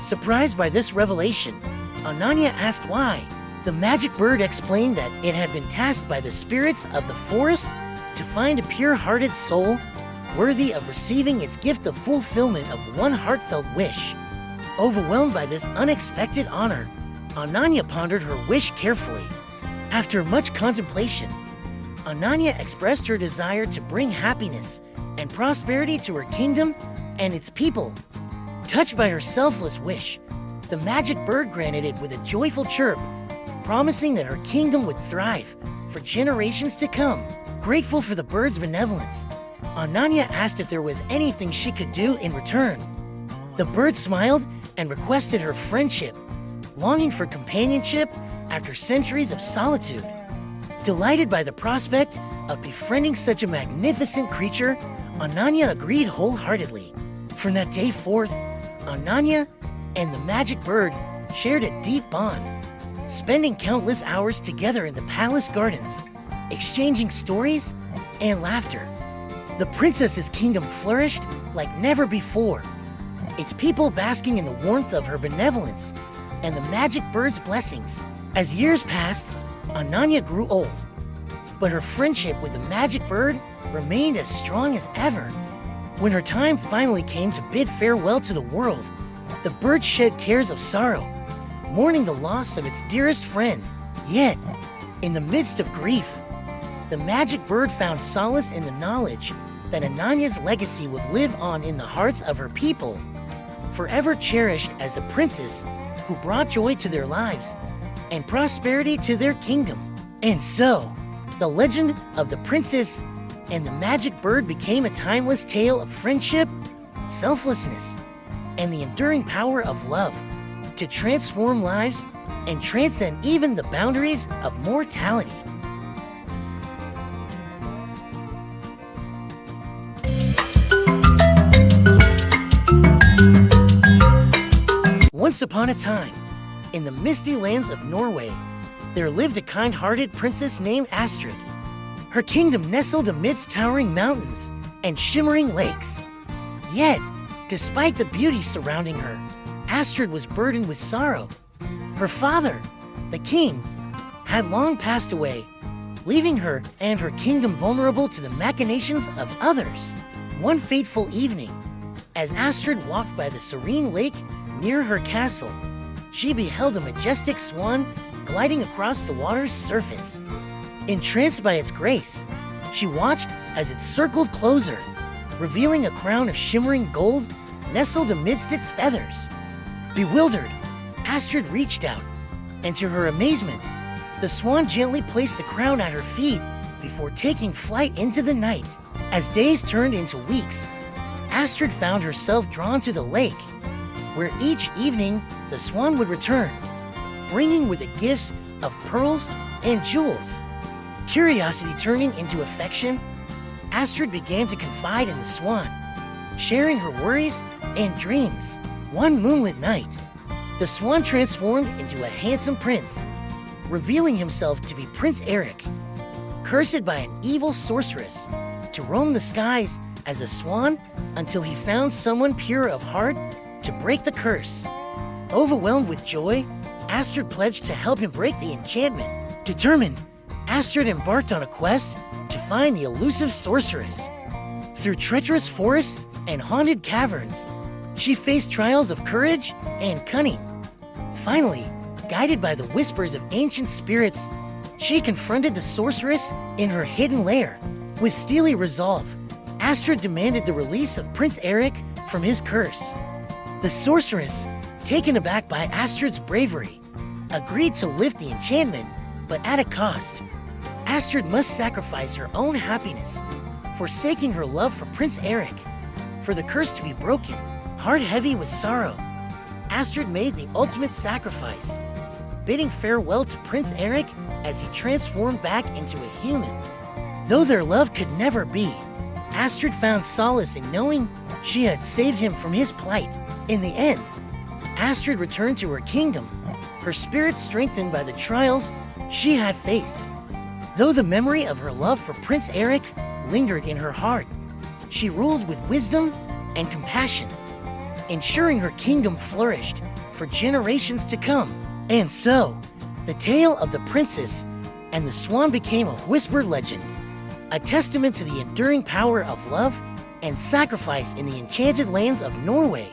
Surprised by this revelation, Ananya asked why. The magic bird explained that it had been tasked by the spirits of the forest to find a pure-hearted soul worthy of receiving its gift of fulfillment of one heartfelt wish. Overwhelmed by this unexpected honor, Ananya pondered her wish carefully. After much contemplation, Ananya expressed her desire to bring happiness and prosperity to her kingdom and its people. Touched by her selfless wish, the magic bird granted it with a joyful chirp, promising that her kingdom would thrive for generations to come. Grateful for the bird's benevolence, Ananya asked if there was anything she could do in return. The bird smiled and requested her friendship, longing for companionship after centuries of solitude. Delighted by the prospect of befriending such a magnificent creature, Ananya agreed wholeheartedly. From that day forth, Ananya and the magic bird shared a deep bond, spending countless hours together in the palace gardens, exchanging stories and laughter. The princess's kingdom flourished like never before, its people basking in the warmth of her benevolence and the magic bird's blessings. As years passed, Ananya grew old, but her friendship with the magic bird remained as strong as ever. When her time finally came to bid farewell to the world, the bird shed tears of sorrow, mourning the loss of its dearest friend. Yet, in the midst of grief, the magic bird found solace in the knowledge that Ananya's legacy would live on in the hearts of her people, forever cherished as the princess who brought joy to their lives and prosperity to their kingdom. And so, the legend of the princess and the magic bird became a timeless tale of friendship, selflessness, and the enduring power of love to transform lives and transcend even the boundaries of mortality. Once upon a time, in the misty lands of Norway, there lived a kind-hearted princess named Astrid. Her kingdom nestled amidst towering mountains and shimmering lakes. Yet, despite the beauty surrounding her, Astrid was burdened with sorrow. Her father, The king had long passed away, leaving her and her kingdom vulnerable to the machinations of others. One fateful evening, as Astrid walked by the serene lake near her castle, she beheld a majestic swan gliding across the water's surface. Entranced by its grace, she watched as it circled closer, revealing a crown of shimmering gold nestled amidst its feathers. Bewildered, Astrid reached out, and to her amazement, the swan gently placed the crown at her feet before taking flight into the night. As days turned into weeks, Astrid found herself drawn to the lake, where each evening the swan would return, bringing with it gifts of pearls and jewels. Curiosity turning into affection, Astrid began to confide in the swan, sharing her worries and dreams. One moonlit night, the swan transformed into a handsome prince, revealing himself to be Prince Eric, cursed by an evil sorceress to roam the skies as a swan until he found someone pure of heart to break the curse. Overwhelmed with joy, Astrid pledged to help him break the enchantment. Determined, Astrid embarked on a quest to find the elusive sorceress. Through treacherous forests and haunted caverns, she faced trials of courage and cunning. Finally, guided by the whispers of ancient spirits, she confronted the sorceress in her hidden lair. With steely resolve, Astrid demanded the release of Prince Eric from his curse. The sorceress, taken aback by Astrid's bravery, agreed to lift the enchantment, but at a cost. Astrid must sacrifice her own happiness, forsaking her love for Prince Eric. For the curse to be broken, heart heavy with sorrow, Astrid made the ultimate sacrifice, bidding farewell to Prince Eric as he transformed back into a human. Though their love could never be, Astrid found solace in knowing she had saved him from his plight. In the end, Astrid returned to her kingdom, her spirit strengthened by the trials she had faced. Though the memory of her love for Prince Eric lingered in her heart, she ruled with wisdom and compassion, ensuring her kingdom flourished for generations to come. And so, the tale of the princess and the swan became a whispered legend, a testament to the enduring power of love and sacrifice in the enchanted lands of Norway.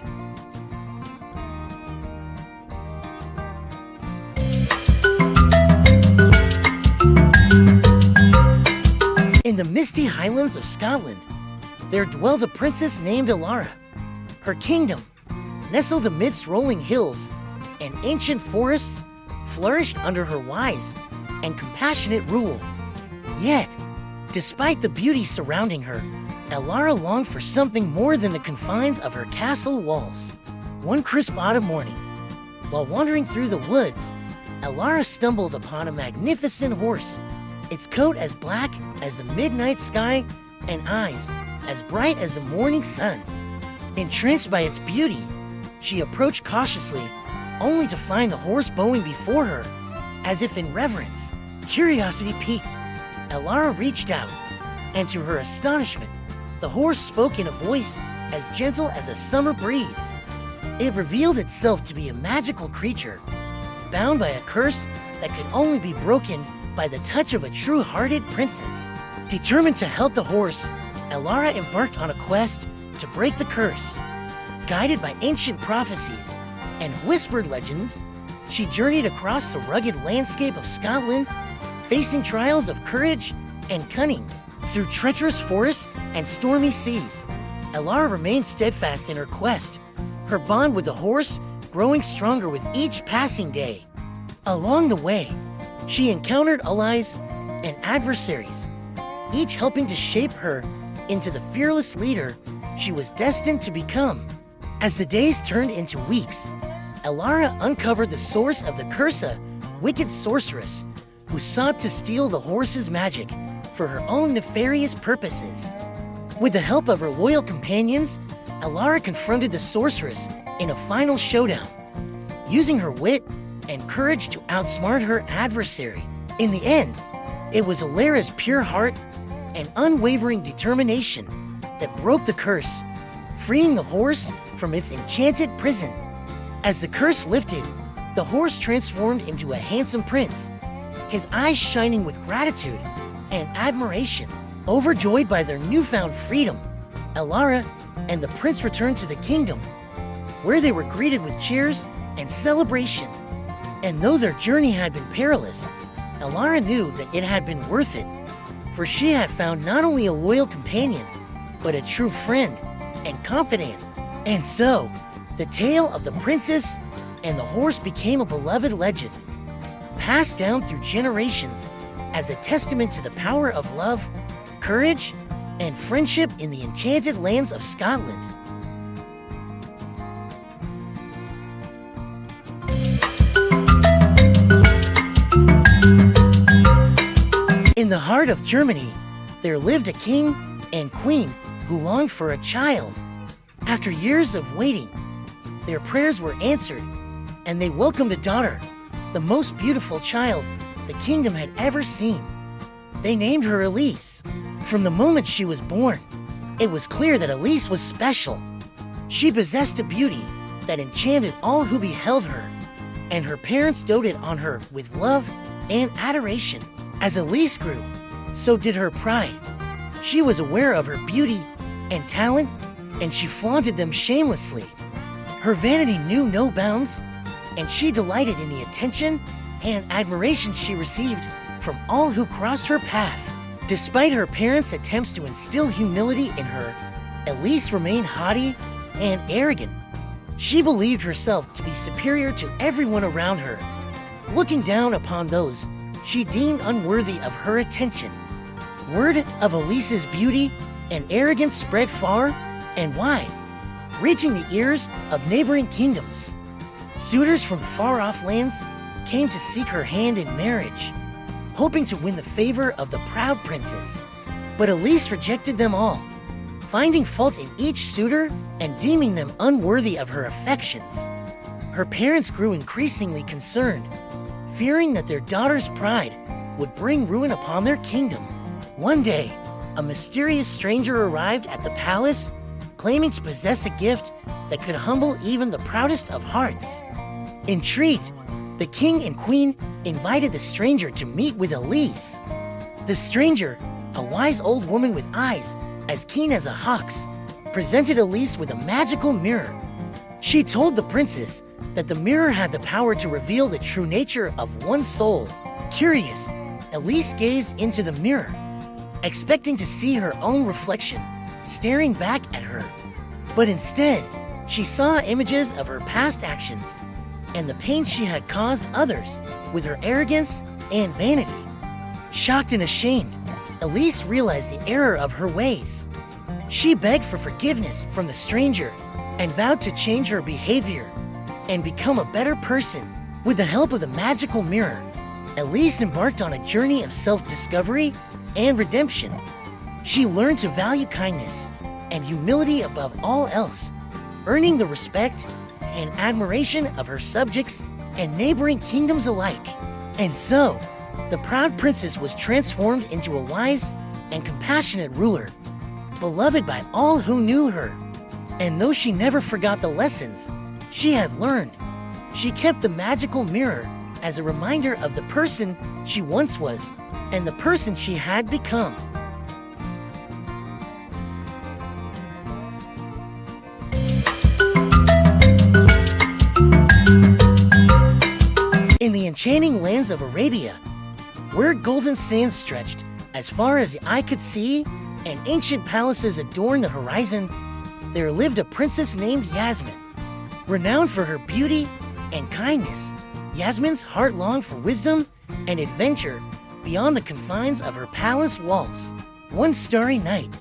In the misty highlands of Scotland, there dwelled a princess named Alara. Her kingdom, nestled amidst rolling hills and ancient forests, flourished under her wise and compassionate rule. Yet, despite the beauty surrounding her, Alara longed for something more than the confines of her castle walls. One crisp autumn morning, while wandering through the woods, Alara stumbled upon a magnificent horse, its coat as black as the midnight sky and eyes as bright as the morning sun. Entranced by its beauty, she approached cautiously, only to find the horse bowing before her, as if in reverence. Curiosity piqued, Alara reached out, and to her astonishment, the horse spoke in a voice as gentle as a summer breeze. It revealed itself to be a magical creature, bound by a curse that could only be broken by the touch of a true-hearted princess. Determined to help the horse, Alara embarked on a quest to break the curse. Guided by ancient prophecies and whispered legends, she journeyed across the rugged landscape of Scotland, facing trials of courage and cunning. Through treacherous forests and stormy seas, Alara remained steadfast in her quest, her bond with the horse growing stronger with each passing day. Along the way, she encountered allies and adversaries, each helping to shape her into the fearless leader she was destined to become. As the days turned into weeks, Alara uncovered the source of the curse, a wicked sorceress who sought to steal the horse's magic for her own nefarious purposes. With the help of her loyal companions, Alara confronted the sorceress in a final showdown, using her wit and courage to outsmart her adversary. In the end, it was Alara's pure heart and unwavering determination that broke the curse, freeing the horse from its enchanted prison. As the curse lifted, The horse transformed into a handsome prince, his eyes shining with gratitude and admiration. Overjoyed by their newfound freedom, Elara and the prince returned to the kingdom, where they were greeted with cheers and celebration. And though their journey had been perilous, Elara knew that it had been worth it, for she had found not only a loyal companion, but a true friend and confidant. And so, the tale of the princess and the horse became a beloved legend, passed down through generations as a testament to the power of love, courage, and friendship in the enchanted lands of Scotland. In the heart of Germany, there lived a king and queen who longed for a child. After years of waiting, their prayers were answered, and they welcomed a daughter, the most beautiful child the kingdom had ever seen. They named her Elise. From the moment she was born, it was clear that Elise was special. She possessed a beauty that enchanted all who beheld her, and her parents doted on her with love and adoration. As Elise grew, so did her pride. She was aware of her beauty and talent, and she flaunted them shamelessly. Her vanity knew no bounds, and she delighted in the attention and admiration she received from all who crossed her path. Despite her parents' attempts to instill humility in her, Elise remained haughty and arrogant. She believed herself to be superior to everyone around her, looking down upon those she deemed unworthy of her attention. Word of Elise's beauty and arrogance spread far and wide, reaching the ears of neighboring kingdoms. Suitors from far-off lands came to seek her hand in marriage, hoping to win the favor of the proud princess. But Elise rejected them all, finding fault in each suitor and deeming them unworthy of her affections. Her parents grew increasingly concerned, fearing that their daughter's pride would bring ruin upon their kingdom. One day, a mysterious stranger arrived at the palace, claiming to possess a gift that could humble even the proudest of hearts. Intrigued, the king and queen invited the stranger to meet with Elise. The stranger, a wise old woman with eyes as keen as a hawk's, presented Elise with a magical mirror. She told the princess that the mirror had the power to reveal the true nature of one's soul. Curious, Elise gazed into the mirror, expecting to see her own reflection staring back at her. But instead, she saw images of her past actions and the pain she had caused others with her arrogance and vanity. Shocked and ashamed, Elise realized the error of her ways. She begged for forgiveness from the stranger and vowed to change her behavior and become a better person. With the help of the magical mirror, Elise embarked on a journey of self-discovery and redemption. She learned to value kindness and humility above all else, earning the respect and admiration of her subjects and neighboring kingdoms alike. And so, the proud princess was transformed into a wise and compassionate ruler, beloved by all who knew her. And though she never forgot the lessons she had learned, she kept the magical mirror as a reminder of the person she once was and the person she had become. In the enchanting lands of Arabia, where golden sands stretched as far as the eye could see and ancient palaces adorned the horizon, there lived a princess named Yasmin. Renowned for her beauty and kindness, Yasmin's heart longed for wisdom and adventure beyond the confines of her palace walls. One starry night,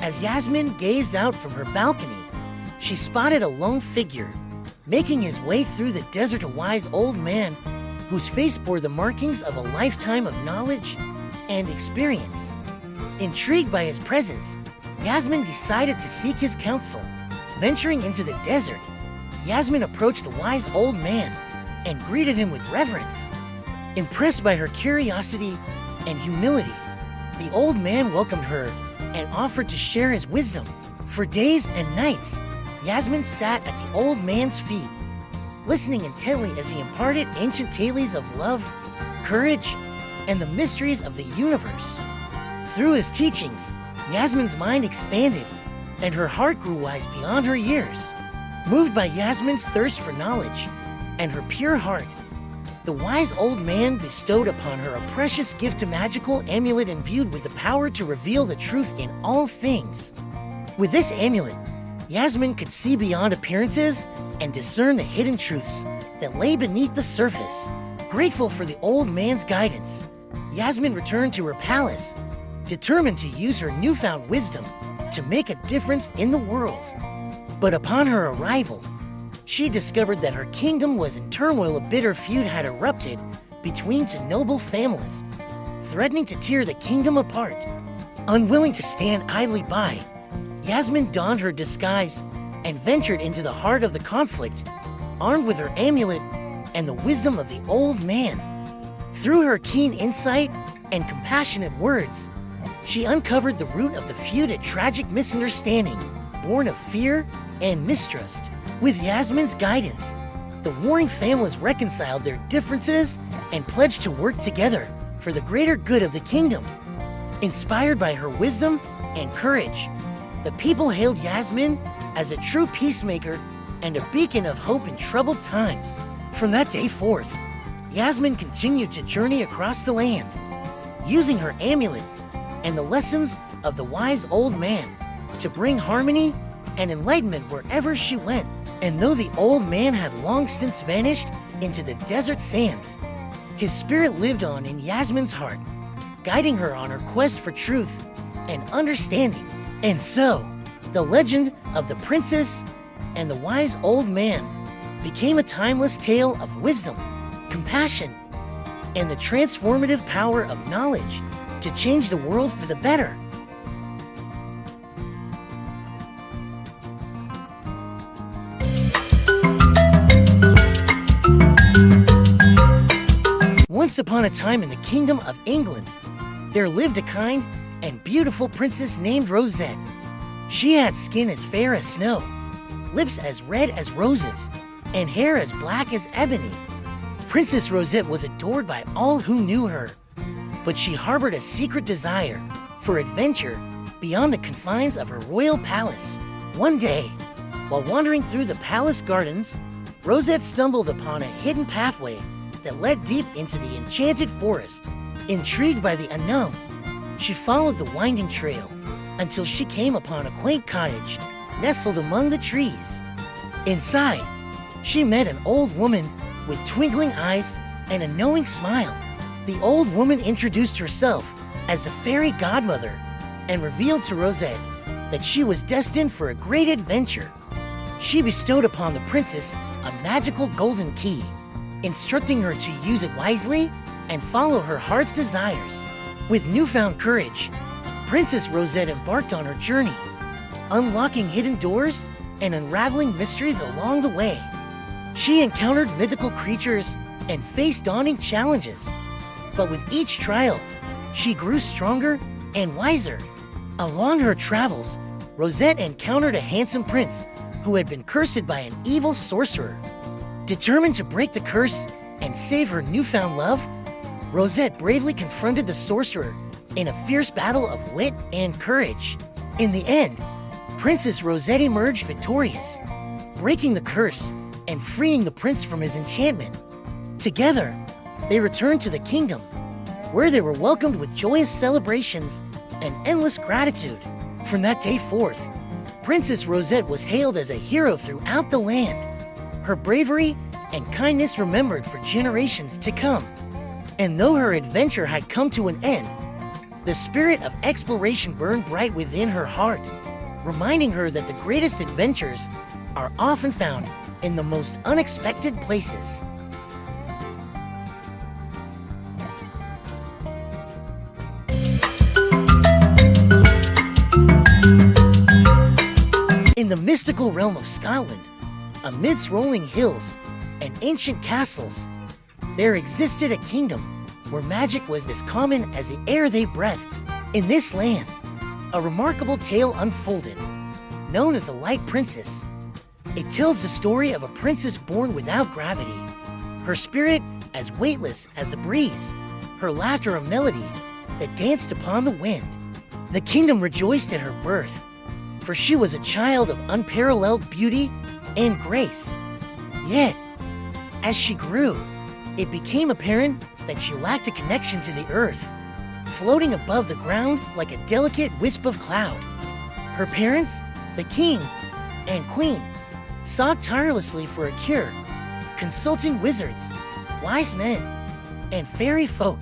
as Yasmin gazed out from her balcony, she spotted a lone figure making his way through the desert, a wise old man whose face bore the markings of a lifetime of knowledge and experience. Intrigued by his presence, Yasmin decided to seek his counsel. Venturing into the desert, Yasmin approached the wise old man and greeted him with reverence. Impressed by her curiosity and humility, the old man welcomed her and offered to share his wisdom. For days and nights, Yasmin sat at the old man's feet, listening intently as he imparted ancient tales of love, courage, and the mysteries of the universe. Through his teachings, Yasmin's mind expanded, and her heart grew wise beyond her years. Moved by Yasmin's thirst for knowledge and her pure heart, the wise old man bestowed upon her a precious gift, a magical amulet imbued with the power to reveal the truth in all things. With this amulet, Yasmin could see beyond appearances and discern the hidden truths that lay beneath the surface. Grateful for the old man's guidance, Yasmin returned to her palace, determined to use her newfound wisdom to make a difference in the world. But upon her arrival, she discovered that her kingdom was in turmoil. A bitter feud had erupted between two noble families, threatening to tear the kingdom apart. Unwilling to stand idly by, Yasmin donned her disguise and ventured into the heart of the conflict, armed with her amulet and the wisdom of the old man. Through her keen insight and compassionate words, she uncovered the root of the feud, a tragic misunderstanding born of fear and mistrust. With Yasmin's guidance, the warring families reconciled their differences and pledged to work together for the greater good of the kingdom. Inspired by her wisdom and courage, the people hailed Yasmin as a true peacemaker and a beacon of hope in troubled times. From that day forth, Yasmin continued to journey across the land, using her amulet and the lessons of the wise old man to bring harmony and enlightenment wherever she went. And though the old man had long since vanished into the desert sands, his spirit lived on in Yasmin's heart, guiding her on her quest for truth and understanding. And so, the legend of the princess and the wise old man became a timeless tale of wisdom, compassion, and the transformative power of knowledge to change the world for the better. Once upon a time in the kingdom of England, there lived a kind and beautiful princess named Rosette. She had skin as fair as snow, lips as red as roses, and hair as black as ebony. Princess Rosette was adored by all who knew her, but she harbored a secret desire for adventure beyond the confines of her royal palace. One day, while wandering through the palace gardens, Rosette stumbled upon a hidden pathway that led deep into the enchanted forest. Intrigued by the unknown, she followed the winding trail until she came upon a quaint cottage nestled among the trees. Inside, she met an old woman with twinkling eyes and a knowing smile. The old woman introduced herself as a fairy godmother and revealed to Rosette that she was destined for a great adventure. She bestowed upon the princess a magical golden key, instructing her to use it wisely and follow her heart's desires. With newfound courage, Princess Rosette embarked on her journey, unlocking hidden doors and unraveling mysteries along the way. She encountered mythical creatures and faced daunting challenges, but with each trial, she grew stronger and wiser. Along her travels, Rosette encountered a handsome prince who had been cursed by an evil sorcerer. Determined to break the curse and save her newfound love, Rosette bravely confronted the sorcerer in a fierce battle of wit and courage. In the end, Princess Rosette emerged victorious, breaking the curse and freeing the prince from his enchantment. Together, they returned to the kingdom, where they were welcomed with joyous celebrations and endless gratitude. From that day forth, Princess Rosette was hailed as a hero throughout the land, her bravery and kindness remembered for generations to come. And though her adventure had come to an end, the spirit of exploration burned bright within her heart, reminding her that the greatest adventures are often found in the most unexpected places. In the mystical realm of Scotland, amidst rolling hills and ancient castles, there existed a kingdom where magic was as common as the air they breathed. In this land, a remarkable tale unfolded, known as the Light Princess. It tells the story of a princess born without gravity, her spirit as weightless as the breeze, her laughter a melody that danced upon the wind. The kingdom rejoiced at her birth, for she was a child of unparalleled beauty and grace. Yet, as she grew, it became apparent that she lacked a connection to the earth, floating above the ground like a delicate wisp of cloud. Her parents, the king and queen, sought tirelessly for a cure, consulting wizards, wise men, and fairy folk,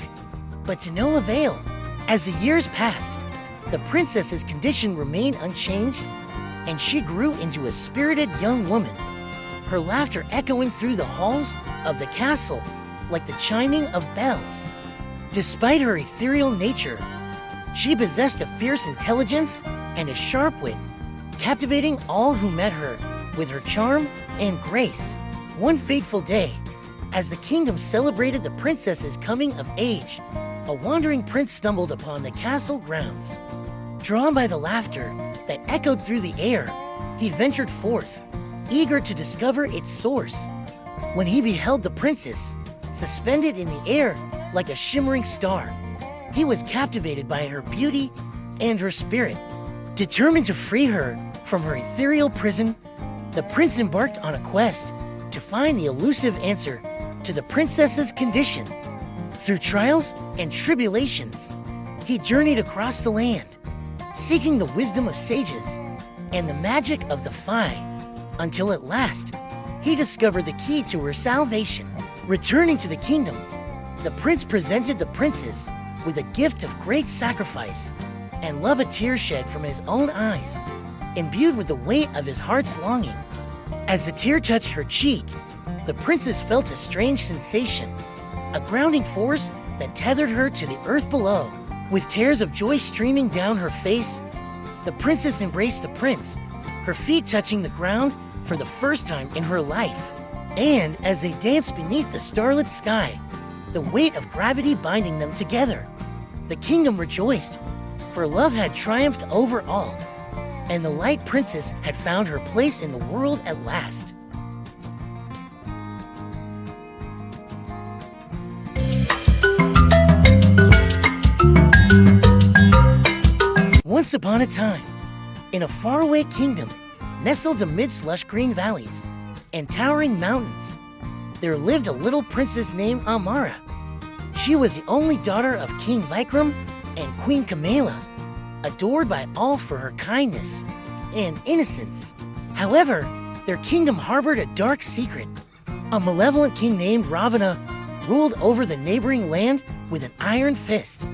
but to no avail. As the years passed, the princess's condition remained unchanged, and she grew into a spirited young woman, her laughter echoing through the halls of the castle like the chiming of bells. Despite her ethereal nature, she possessed a fierce intelligence and a sharp wit, captivating all who met her with her charm and grace. One fateful day, as the kingdom celebrated the princess's coming of age, a wandering prince stumbled upon the castle grounds. Drawn by the laughter that echoed through the air, he ventured forth, eager to discover its source. When he beheld the princess, suspended in the air like a shimmering star, he was captivated by her beauty and her spirit. Determined to free her from her ethereal prison, the prince embarked on a quest to find the elusive answer to the princess's condition. Through trials and tribulations, he journeyed across the land, seeking the wisdom of sages and the magic of the Fae, until at last, he discovered the key to her salvation. Returning to the kingdom, the prince presented the princess with a gift of great sacrifice, and love a tear shed from his own eyes, imbued with the weight of his heart's longing. As the tear touched her cheek, the princess felt a strange sensation, a grounding force that tethered her to the earth below. With tears of joy streaming down her face, the princess embraced the prince, her feet touching the ground for the first time in her life. And as they danced beneath the starlit sky, the weight of gravity binding them together, the kingdom rejoiced, for love had triumphed over all, and the light princess had found her place in the world at last. Once upon a time, in a faraway kingdom, nestled amidst lush green valleys and towering mountains, there lived a little princess named Amara. She was the only daughter of King Vikram and Queen Kamala, adored by all for her kindness and innocence. However, their kingdom harbored a dark secret. A malevolent king named Ravana ruled over the neighboring land with an iron fist.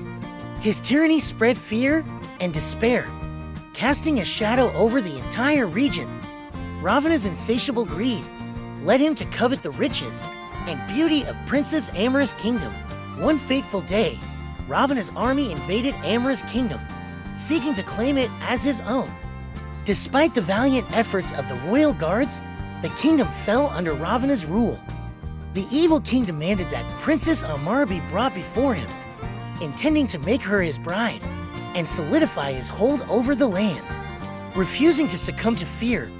His tyranny spread fear and despair, casting a shadow over the entire region. Ravana's insatiable greed led him to covet the riches and beauty of Princess Amara's kingdom. One fateful day, Ravana's army invaded Amara's kingdom, seeking to claim it as his own. Despite the valiant efforts of the royal guards, the kingdom fell under Ravana's rule. The evil king demanded that Princess Amara be brought before him, intending to make her his bride and solidify his hold over the land. Refusing to succumb to fear,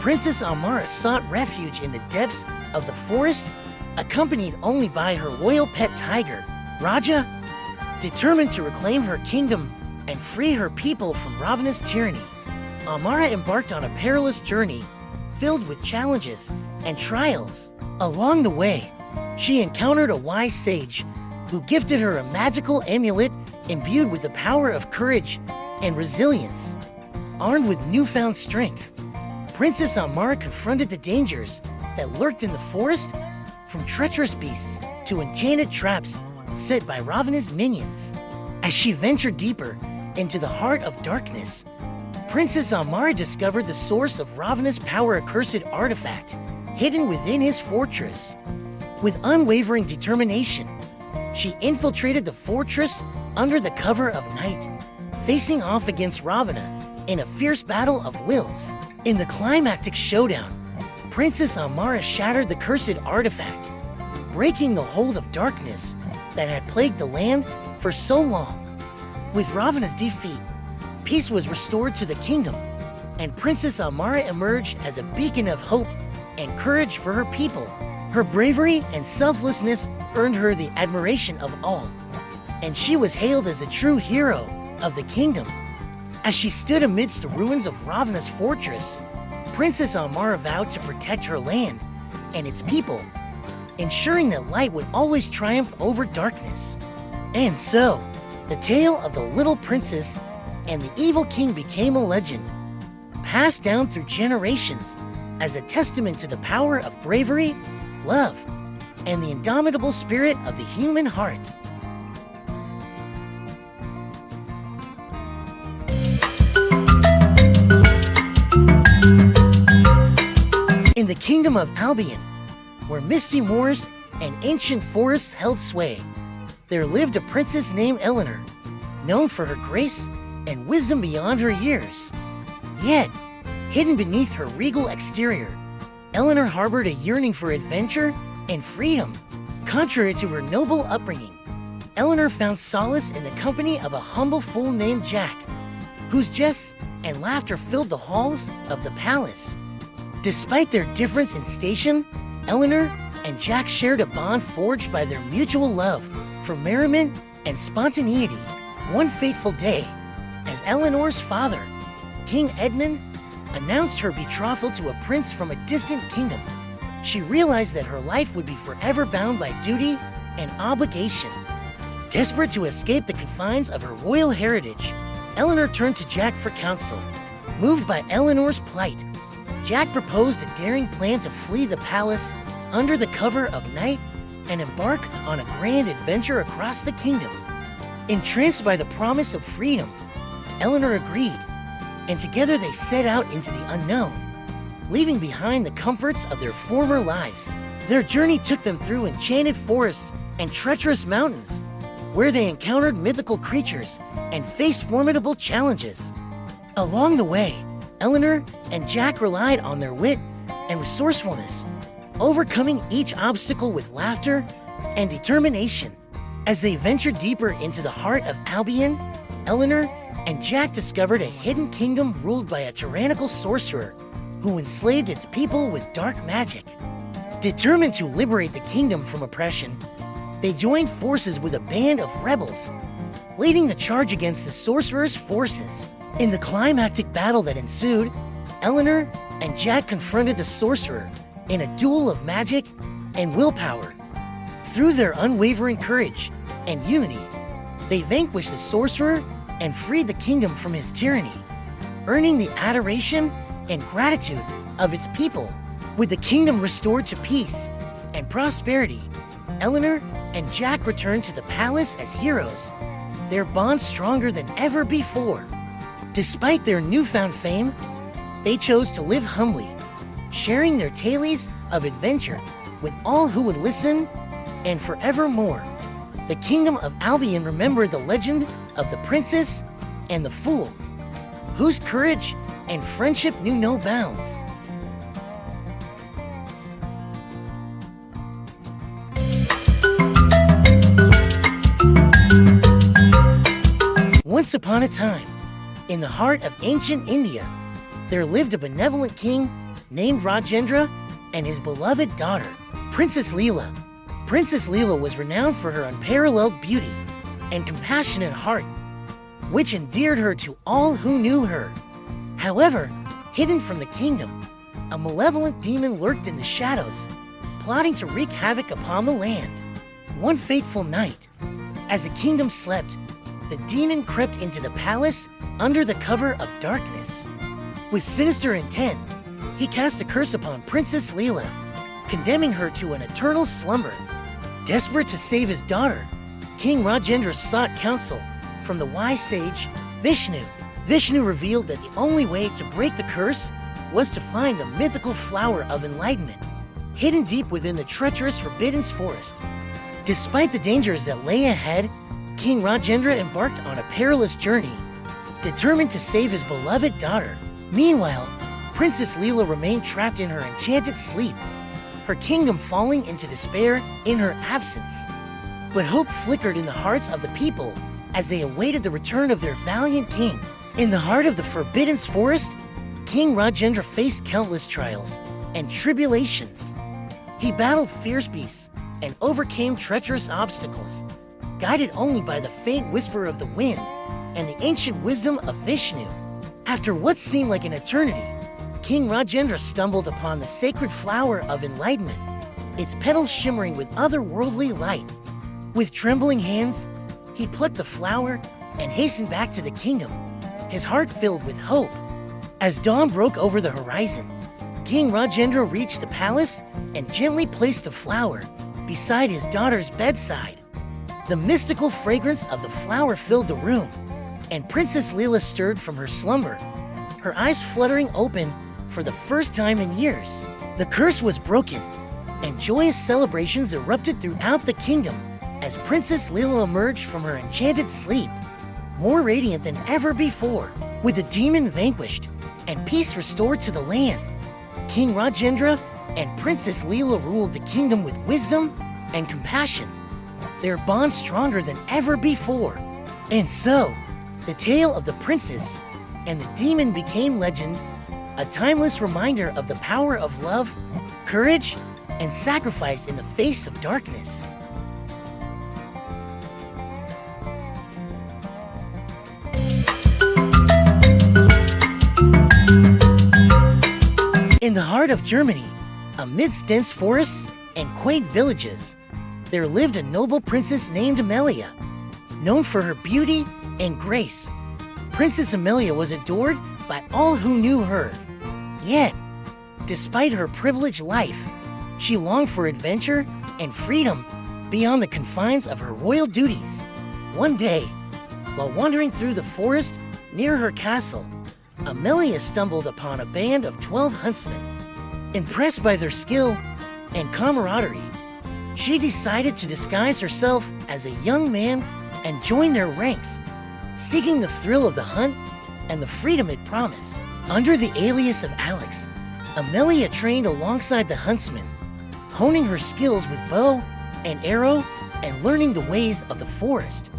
Princess Amara sought refuge in the depths of the forest, accompanied only by her loyal pet tiger, Raja. Determined to reclaim her kingdom and free her people from Ravana's tyranny, Amara embarked on a perilous journey filled with challenges and trials. Along the way, she encountered a wise sage who gifted her a magical amulet imbued with the power of courage and resilience. Armed with newfound strength, Princess Amara confronted the dangers that lurked in the forest, from treacherous beasts to enchanted traps set by Ravana's minions. As she ventured deeper into the heart of darkness, Princess Amara discovered the source of Ravana's power-accursed artifact hidden within his fortress. With unwavering determination, she infiltrated the fortress under the cover of night, facing off against Ravana in a fierce battle of wills. In the climactic showdown, Princess Amara shattered the cursed artifact, breaking the hold of darkness that had plagued the land for so long. With Ravana's defeat, peace was restored to the kingdom, and Princess Amara emerged as a beacon of hope and courage for her people. Her bravery and selflessness earned her the admiration of all, and she was hailed as a true hero of the kingdom. As she stood amidst the ruins of Ravana's fortress, Princess Amara vowed to protect her land and its people, ensuring that light would always triumph over darkness. And so, the tale of the little princess and the evil king became a legend, passed down through generations as a testament to the power of bravery, love, and the indomitable spirit of the human heart. In the kingdom of Albion, where misty moors and ancient forests held sway, there lived a princess named Eleanor, known for her grace and wisdom beyond her years. Yet, hidden beneath her regal exterior, Eleanor harbored a yearning for adventure and freedom. Contrary to her noble upbringing, Eleanor found solace in the company of a humble fool named Jack, whose jests and laughter filled the halls of the palace. Despite their difference in station, Eleanor and Jack shared a bond forged by their mutual love for merriment and spontaneity. One fateful day, as Eleanor's father, King Edmund, announced her betrothal to a prince from a distant kingdom, she realized that her life would be forever bound by duty and obligation. Desperate to escape the confines of her royal heritage, Eleanor turned to Jack for counsel. Moved by Eleanor's plight, Jack proposed a daring plan to flee the palace under the cover of night and embark on a grand adventure across the kingdom. Entranced by the promise of freedom, Eleanor agreed, and together they set out into the unknown, leaving behind the comforts of their former lives. Their journey took them through enchanted forests and treacherous mountains, where they encountered mythical creatures and faced formidable challenges. Along the way, Eleanor and Jack relied on their wit and resourcefulness, overcoming each obstacle with laughter and determination. As they ventured deeper into the heart of Albion, Eleanor and Jack discovered a hidden kingdom ruled by a tyrannical sorcerer who enslaved its people with dark magic. Determined to liberate the kingdom from oppression, they joined forces with a band of rebels, leading the charge against the sorcerer's forces. In the climactic battle that ensued, Eleanor and Jack confronted the sorcerer in a duel of magic and willpower. Through their unwavering courage and unity, they vanquished the sorcerer and freed the kingdom from his tyranny, earning the adoration and gratitude of its people. With the kingdom restored to peace and prosperity, Eleanor and Jack returned to the palace as heroes, their bond stronger than ever before. Despite their newfound fame, they chose to live humbly, sharing their tales of adventure with all who would listen, and forevermore, the kingdom of Albion remembered the legend of the princess and the fool, whose courage and friendship knew no bounds. Once upon a time, in the heart of ancient India, there lived a benevolent king named Rajendra and his beloved daughter, Princess Leela. Princess Leela was renowned for her unparalleled beauty and compassionate heart, which endeared her to all who knew her. However, hidden from the kingdom, a malevolent demon lurked in the shadows, plotting to wreak havoc upon the land. One fateful night, as the kingdom slept, the demon crept into the palace under the cover of darkness. With sinister intent, he cast a curse upon Princess Leela, condemning her to an eternal slumber. Desperate to save his daughter, King Rajendra sought counsel from the wise sage Vishnu. Vishnu revealed that the only way to break the curse was to find the mythical flower of enlightenment, hidden deep within the treacherous Forbidden Forest. Despite the dangers that lay ahead, King Rajendra embarked on a perilous journey, determined to save his beloved daughter. Meanwhile, Princess Leela remained trapped in her enchanted sleep, her kingdom falling into despair in her absence. But hope flickered in the hearts of the people as they awaited the return of their valiant king. In the heart of the Forbidden Forest, King Rajendra faced countless trials and tribulations. He battled fierce beasts and overcame treacherous obstacles, guided only by the faint whisper of the wind and the ancient wisdom of Vishnu. After what seemed like an eternity, King Rajendra stumbled upon the sacred flower of enlightenment, its petals shimmering with otherworldly light. With trembling hands, he plucked the flower and hastened back to the kingdom, his heart filled with hope. As dawn broke over the horizon, King Rajendra reached the palace and gently placed the flower beside his daughter's bedside. The mystical fragrance of the flower filled the room, and Princess Leela stirred from her slumber, her eyes fluttering open for the first time in years. The curse was broken, and joyous celebrations erupted throughout the kingdom as Princess Leela emerged from her enchanted sleep, more radiant than ever before. With the demon vanquished and peace restored to the land, King Rajendra and Princess Leela ruled the kingdom with wisdom and compassion, their bond stronger than ever before. And so, the tale of the princess and the demon became legend, a timeless reminder of the power of love, courage, and sacrifice in the face of darkness. In the heart of Germany, amidst dense forests and quaint villages, there lived a noble princess named Amelia, known for her beauty and grace. Princess Amelia was adored by all who knew her. Yet, despite her privileged life, she longed for adventure and freedom beyond the confines of her royal duties. One day, while wandering through the forest near her castle, Amelia stumbled upon a band of 12 huntsmen. Impressed by their skill and camaraderie, she decided to disguise herself as a young man and join their ranks, seeking the thrill of the hunt and the freedom it promised. Under the alias of Alex, Amelia trained alongside the huntsmen, honing her skills with bow and arrow and learning the ways of the forest.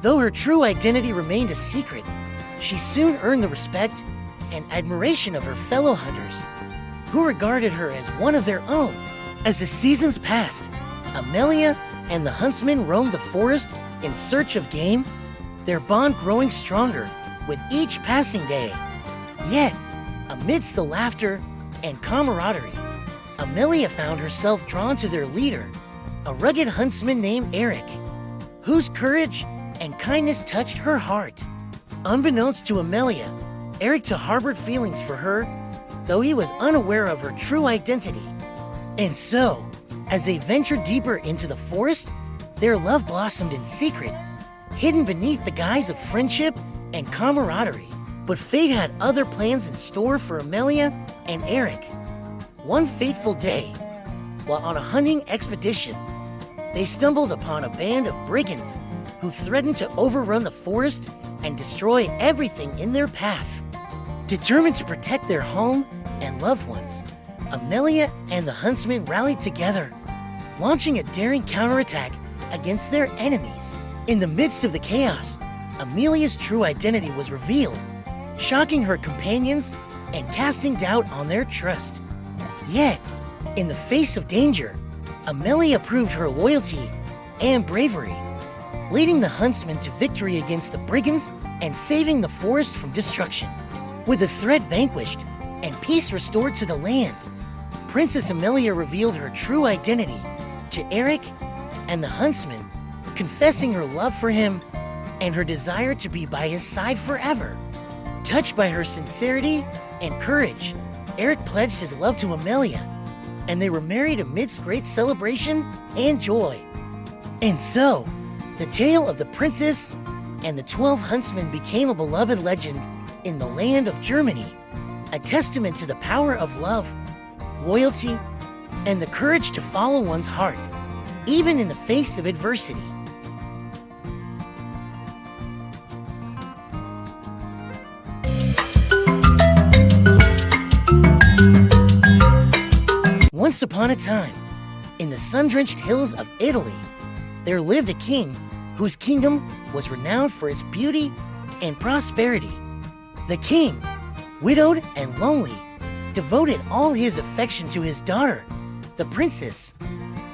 Though her true identity remained a secret, she soon earned the respect and admiration of her fellow hunters, who regarded her as one of their own. As the seasons passed, Amelia and the huntsmen roamed the forest in search of game, their bond growing stronger with each passing day. Yet, amidst the laughter and camaraderie, Amelia found herself drawn to their leader, a rugged huntsman named Eric, whose courage and kindness touched her heart. Unbeknownst to Amelia, Eric harbored feelings for her, though he was unaware of her true identity. And so, as they ventured deeper into the forest, their love blossomed in secret, hidden beneath the guise of friendship and camaraderie. But fate had other plans in store for Amelia and Eric. One fateful day, while on a hunting expedition, they stumbled upon a band of brigands who threatened to overrun the forest and destroy everything in their path. Determined to protect their home and loved ones, Amelia and the huntsmen rallied together, launching a daring counterattack against their enemies. In the midst of the chaos, Amelia's true identity was revealed, shocking her companions and casting doubt on their trust. Yet, in the face of danger, Amelia proved her loyalty and bravery, leading the huntsmen to victory against the brigands and saving the forest from destruction. With the threat vanquished and peace restored to the land, Princess Amelia revealed her true identity to Eric and the huntsman, confessing her love for him and her desire to be by his side forever. Touched by her sincerity and courage, Eric pledged his love to Amelia, and they were married amidst great celebration and joy. And so, the tale of the princess and the 12 huntsmen became a beloved legend in the land of Germany, a testament to the power of love, loyalty, and the courage to follow one's heart, even in the face of adversity. Once upon a time, in the sun-drenched hills of Italy, there lived a king whose kingdom was renowned for its beauty and prosperity. The king, Widowed and lonely, devoted all his affection to his daughter, the princess.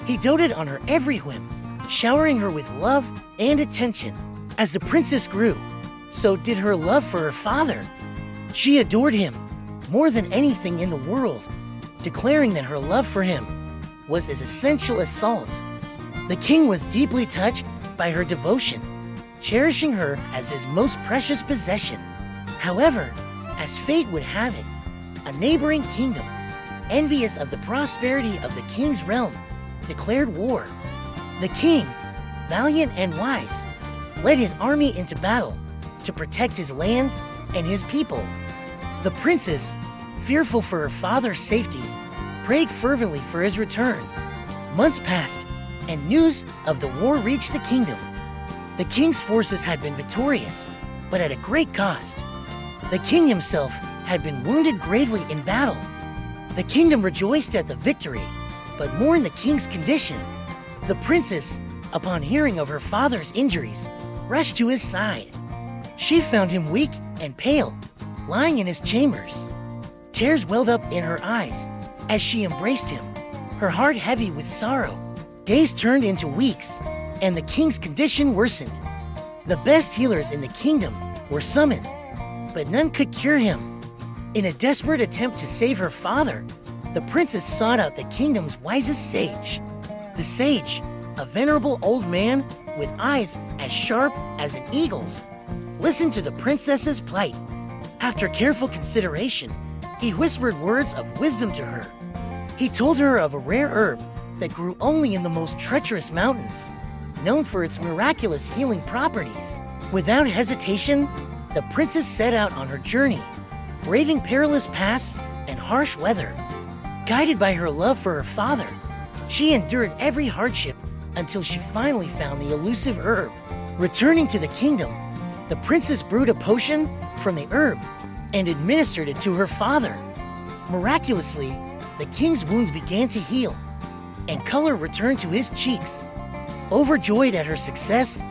He doted on her every whim, showering her with love and attention. As the princess grew, so did her love for her father. She adored him more than anything in the world, declaring that her love for him was as essential as salt. The king was deeply touched by her devotion, cherishing her as his most precious possession. However, as fate would have it, a neighboring kingdom, envious of the prosperity of the king's realm, declared war. The king, valiant and wise, led his army into battle to protect his land and his people. The princess, fearful for her father's safety, prayed fervently for his return. Months passed, and news of the war reached the kingdom. The king's forces had been victorious, but at a great cost. The king himself had been wounded gravely in battle. The kingdom rejoiced at the victory, but mourned the king's condition. The princess, upon hearing of her father's injuries, rushed to his side. She found him weak and pale, lying in his chambers. Tears welled up in her eyes as she embraced him, her heart heavy with sorrow. Days turned into weeks, and the king's condition worsened. The best healers in the kingdom were summoned, but none could cure him. In a desperate attempt to save her father, the princess sought out the kingdom's wisest sage. The sage, a venerable old man with eyes as sharp as an eagle's, listened to the princess's plight. After careful consideration, he whispered words of wisdom to her. He told her of a rare herb that grew only in the most treacherous mountains, known for its miraculous healing properties. Without hesitation, the princess set out on her journey, braving perilous paths and harsh weather. Guided by her love for her father, she endured every hardship until she finally found the elusive herb. Returning to the kingdom, the princess brewed a potion from the herb and administered it to her father. Miraculously, the king's wounds began to heal, and color returned to his cheeks. Overjoyed at her success,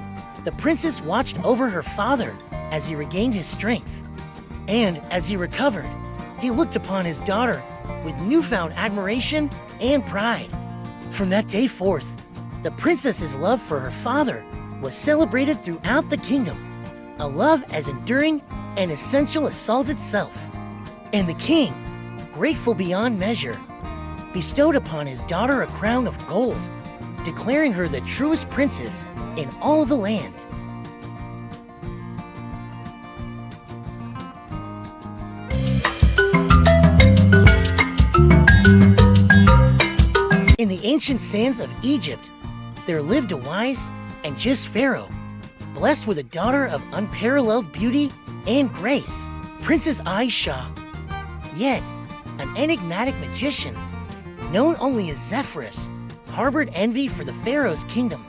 the princess watched over her father as he regained his strength. And as he recovered, he looked upon his daughter with newfound admiration and pride. From that day forth, the princess's love for her father was celebrated throughout the kingdom, a love as enduring and essential as salt itself. And the king, grateful beyond measure, bestowed upon his daughter a crown of gold, declaring her the truest princess in all the land. In the ancient sands of Egypt, there lived a wise and just pharaoh, blessed with a daughter of unparalleled beauty and grace, Princess Aisha. Yet, an enigmatic magician, known only as Zephyrus, harbored envy for the pharaoh's kingdom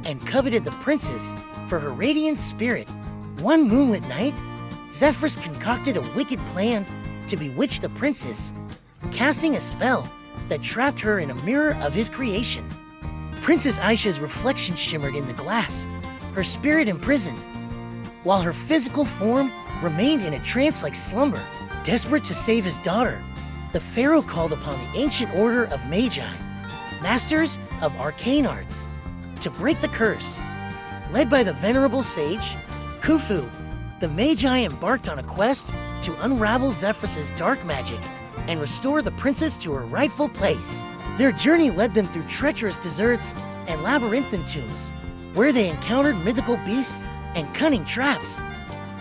and coveted the princess for her radiant spirit. One moonlit night, Zephyrus concocted a wicked plan to bewitch the princess, casting a spell that trapped her in a mirror of his creation. Princess Aisha's reflection shimmered in the glass, her spirit imprisoned, while her physical form remained in a trance-like slumber. Desperate to save his daughter, the pharaoh called upon the ancient order of Magi, masters of arcane arts, to break the curse. Led by the venerable sage, Khufu, the Magi embarked on a quest to unravel Zephyrus's dark magic and restore the princess to her rightful place. Their journey led them through treacherous deserts and labyrinthine tombs, where they encountered mythical beasts and cunning traps.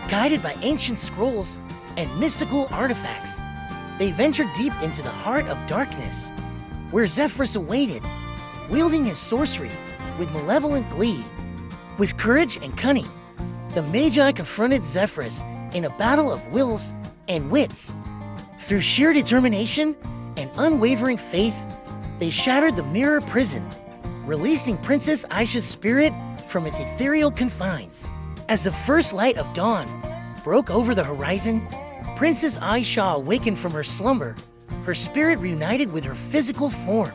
Guided by ancient scrolls and mystical artifacts, they ventured deep into the heart of darkness, where Zephyrus awaited, wielding his sorcery with malevolent glee. With courage and cunning, the Magi confronted Zephyrus in a battle of wills and wits. Through sheer determination and unwavering faith, they shattered the mirror prison, releasing Princess Aisha's spirit from its ethereal confines. As the first light of dawn broke over the horizon, Princess Aisha awakened from her slumber, her spirit reunited with her physical form.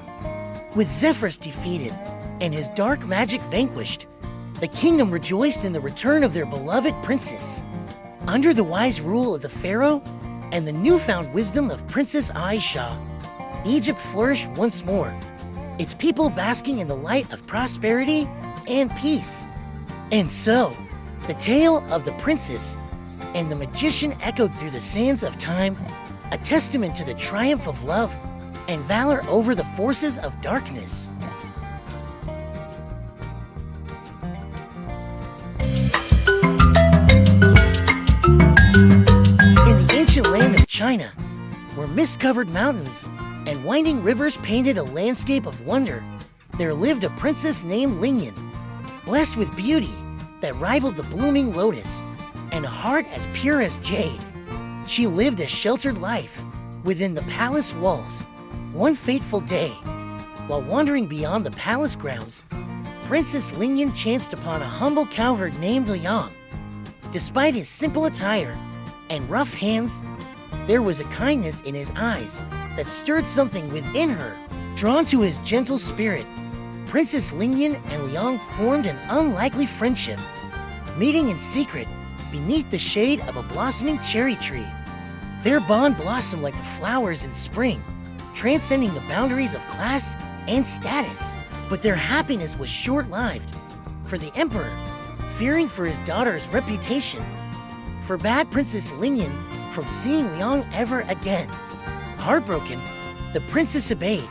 With Zephyrus defeated and his dark magic vanquished, the kingdom rejoiced in the return of their beloved princess. Under the wise rule of the pharaoh, and the newfound wisdom of Princess Aisha, Egypt flourished once more, its people basking in the light of prosperity and peace. And so, the tale of the princess and the magician echoed through the sands of time, a testament to the triumph of love and valor over the forces of darkness. In the ancient land of China, where mist-covered mountains and winding rivers painted a landscape of wonder, there lived a princess named Lingyan, blessed with beauty that rivaled the blooming lotus and a heart as pure as jade. She lived a sheltered life within the palace walls. One fateful day, while wandering beyond the palace grounds, Princess Lingyan chanced upon a humble cowherd named Liang. Despite his simple attire and rough hands, there was a kindness in his eyes that stirred something within her. Drawn to his gentle spirit, Princess Lingyan and Liang formed an unlikely friendship, meeting in secret beneath the shade of a blossoming cherry tree. Their bond blossomed like the flowers in spring, transcending the boundaries of class and status. But their happiness was short-lived, for the emperor, fearing for his daughter's reputation, forbade Princess Lingyan from seeing Liang ever again. Heartbroken, the princess obeyed,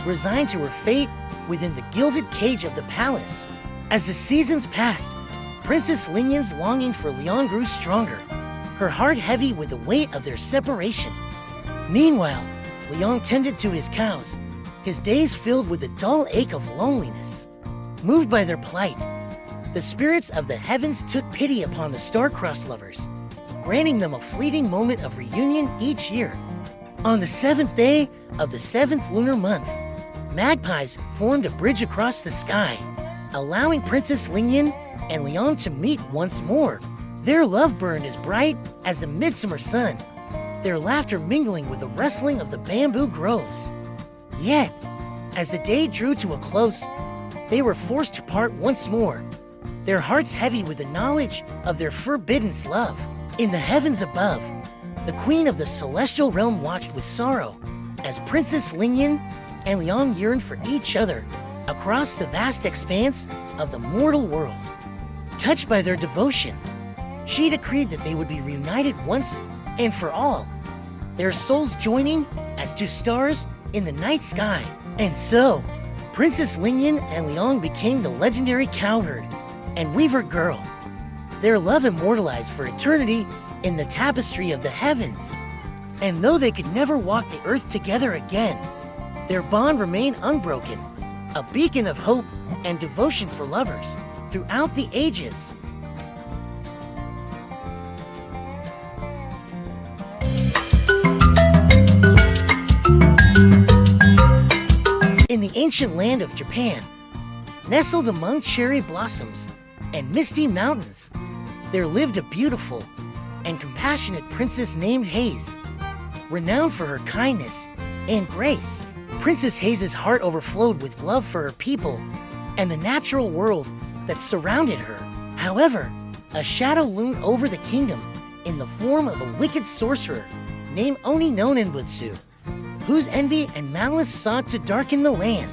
resigned to her fate within the gilded cage of the palace. As the seasons passed, Princess Lingyan's longing for Liang grew stronger, her heart heavy with the weight of their separation. Meanwhile, Liang tended to his cows, his days filled with the dull ache of loneliness. Moved by their plight, the spirits of the heavens took pity upon the star-crossed lovers, granting them a fleeting moment of reunion each year. On the 7th day of the 7th lunar month, magpies formed a bridge across the sky, allowing Princess Lingyan and Liang to meet once more. Their love burned as bright as the midsummer sun, their laughter mingling with the rustling of the bamboo groves. Yet, as the day drew to a close, they were forced to part once more, their hearts heavy with the knowledge of their forbidden love. In the heavens above, the queen of the celestial realm watched with sorrow as Princess Lingyan and Liang yearned for each other across the vast expanse of the mortal world. Touched by their devotion, she decreed that they would be reunited once and for all, their souls joining as two stars in the night sky. And so, Princess Lingyan and Liang became the legendary cowherd and weaver girl, their love immortalized for eternity in the tapestry of the heavens. And though they could never walk the earth together again, their bond remained unbroken, a beacon of hope and devotion for lovers throughout the ages. In the ancient land of Japan, nestled among cherry blossoms and misty mountains, there lived a beautiful and compassionate princess named Haze, renowned for her kindness and grace. Princess Haze's heart overflowed with love for her people and the natural world that surrounded her. However, a shadow loomed over the kingdom in the form of a wicked sorcerer named Oni no Nenbutsu, whose envy and malice sought to darken the land.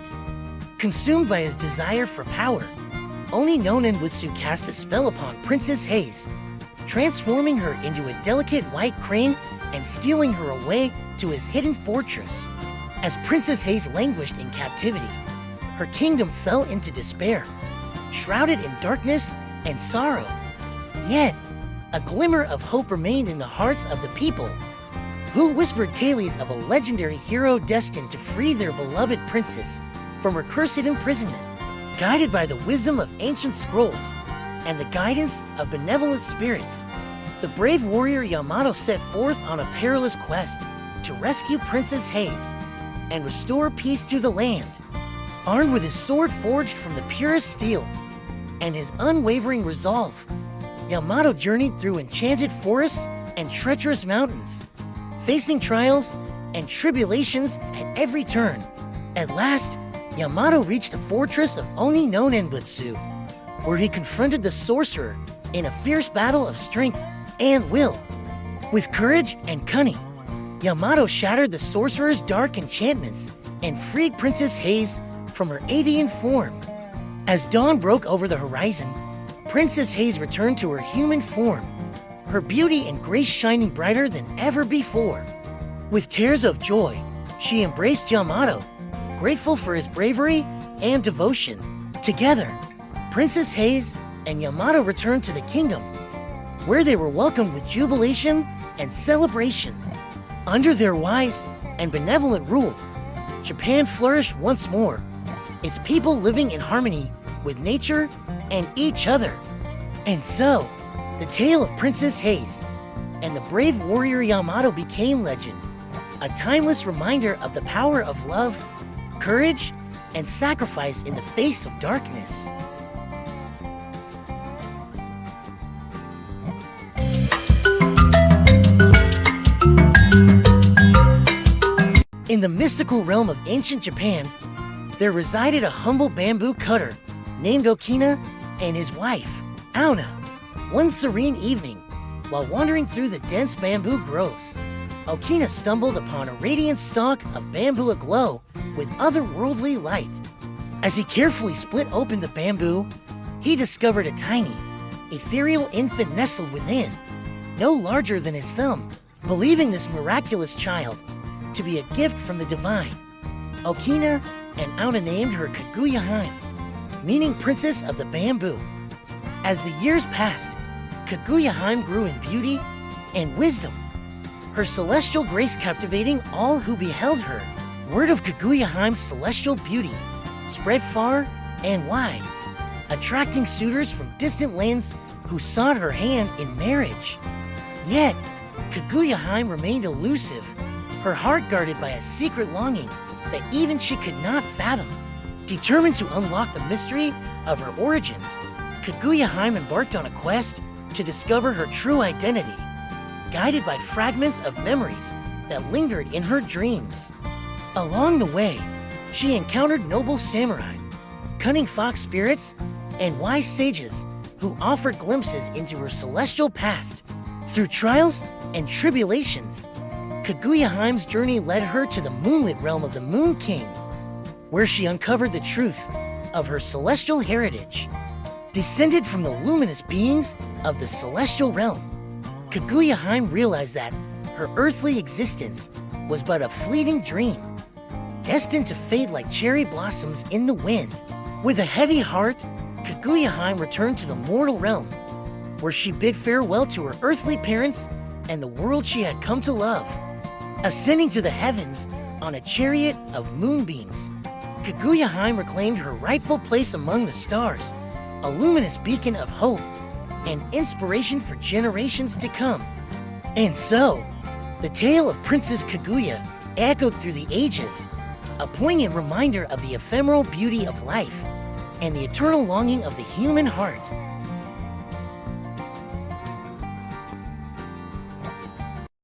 Consumed by his desire for power, Oni no Nenbutsu cast a spell upon Princess Haze, transforming her into a delicate white crane and stealing her away to his hidden fortress. As Princess Haze languished in captivity, her kingdom fell into despair, shrouded in darkness and sorrow. Yet, a glimmer of hope remained in the hearts of the people, who whispered tales of a legendary hero destined to free their beloved princess from her cursed imprisonment. Guided by the wisdom of ancient scrolls and the guidance of benevolent spirits, the brave warrior Yamato set forth on a perilous quest to rescue Princess Haze and restore peace to the land. Armed with his sword forged from the purest steel and his unwavering resolve, Yamato journeyed through enchanted forests and treacherous mountains, facing trials and tribulations at every turn. At last, Yamato reached the fortress of Oni no Nenbutsu, where he confronted the sorcerer in a fierce battle of strength and will. With courage and cunning, Yamato shattered the sorcerer's dark enchantments and freed Princess Haze from her avian form. As dawn broke over the horizon, Princess Haze returned to her human form, her beauty and grace shining brighter than ever before. With tears of joy, she embraced Yamato, grateful for his bravery and devotion. Together, Princess Haze and Yamato returned to the kingdom, where they were welcomed with jubilation and celebration. Under their wise and benevolent rule, Japan flourished once more, its people living in harmony with nature and each other. And so, the tale of Princess Haze and the brave warrior Yamato became legend, a timeless reminder of the power of love, courage, and sacrifice in the face of darkness. In the mystical realm of ancient Japan, there resided a humble bamboo cutter named Okina and his wife, Auna. One serene evening, while wandering through the dense bamboo groves, Okina stumbled upon a radiant stalk of bamboo aglow with otherworldly light. As he carefully split open the bamboo, he discovered a tiny, ethereal infant nestled within, no larger than his thumb. Believing this miraculous child to be a gift from the divine, Okina and Auna named her Kaguya-hime, meaning Princess of the Bamboo. As the years passed, Kaguya-hime grew in beauty and wisdom, her celestial grace captivating all who beheld her. Word of Kaguya-hime's celestial beauty spread far and wide, attracting suitors from distant lands who sought her hand in marriage. Yet, Kaguya-hime remained elusive, her heart guarded by a secret longing that even she could not fathom. Determined to unlock the mystery of her origins, Kaguya-hime embarked on a quest to discover her true identity, guided by fragments of memories that lingered in her dreams. Along the way, she encountered noble samurai, cunning fox spirits, and wise sages who offered glimpses into her celestial past. Through trials and tribulations, Kaguya-hime's journey led her to the moonlit realm of the Moon King, where she uncovered the truth of her celestial heritage. Descended from the luminous beings of the celestial realm, Kaguya-hime realized that her earthly existence was but a fleeting dream, destined to fade like cherry blossoms in the wind. With a heavy heart, Kaguya-hime returned to the mortal realm, where she bid farewell to her earthly parents and the world she had come to love. Ascending to the heavens on a chariot of moonbeams, Kaguya-hime reclaimed her rightful place among the stars, a luminous beacon of hope and inspiration for generations to come. And so, the tale of Princess Kaguya echoed through the ages, a poignant reminder of the ephemeral beauty of life and the eternal longing of the human heart.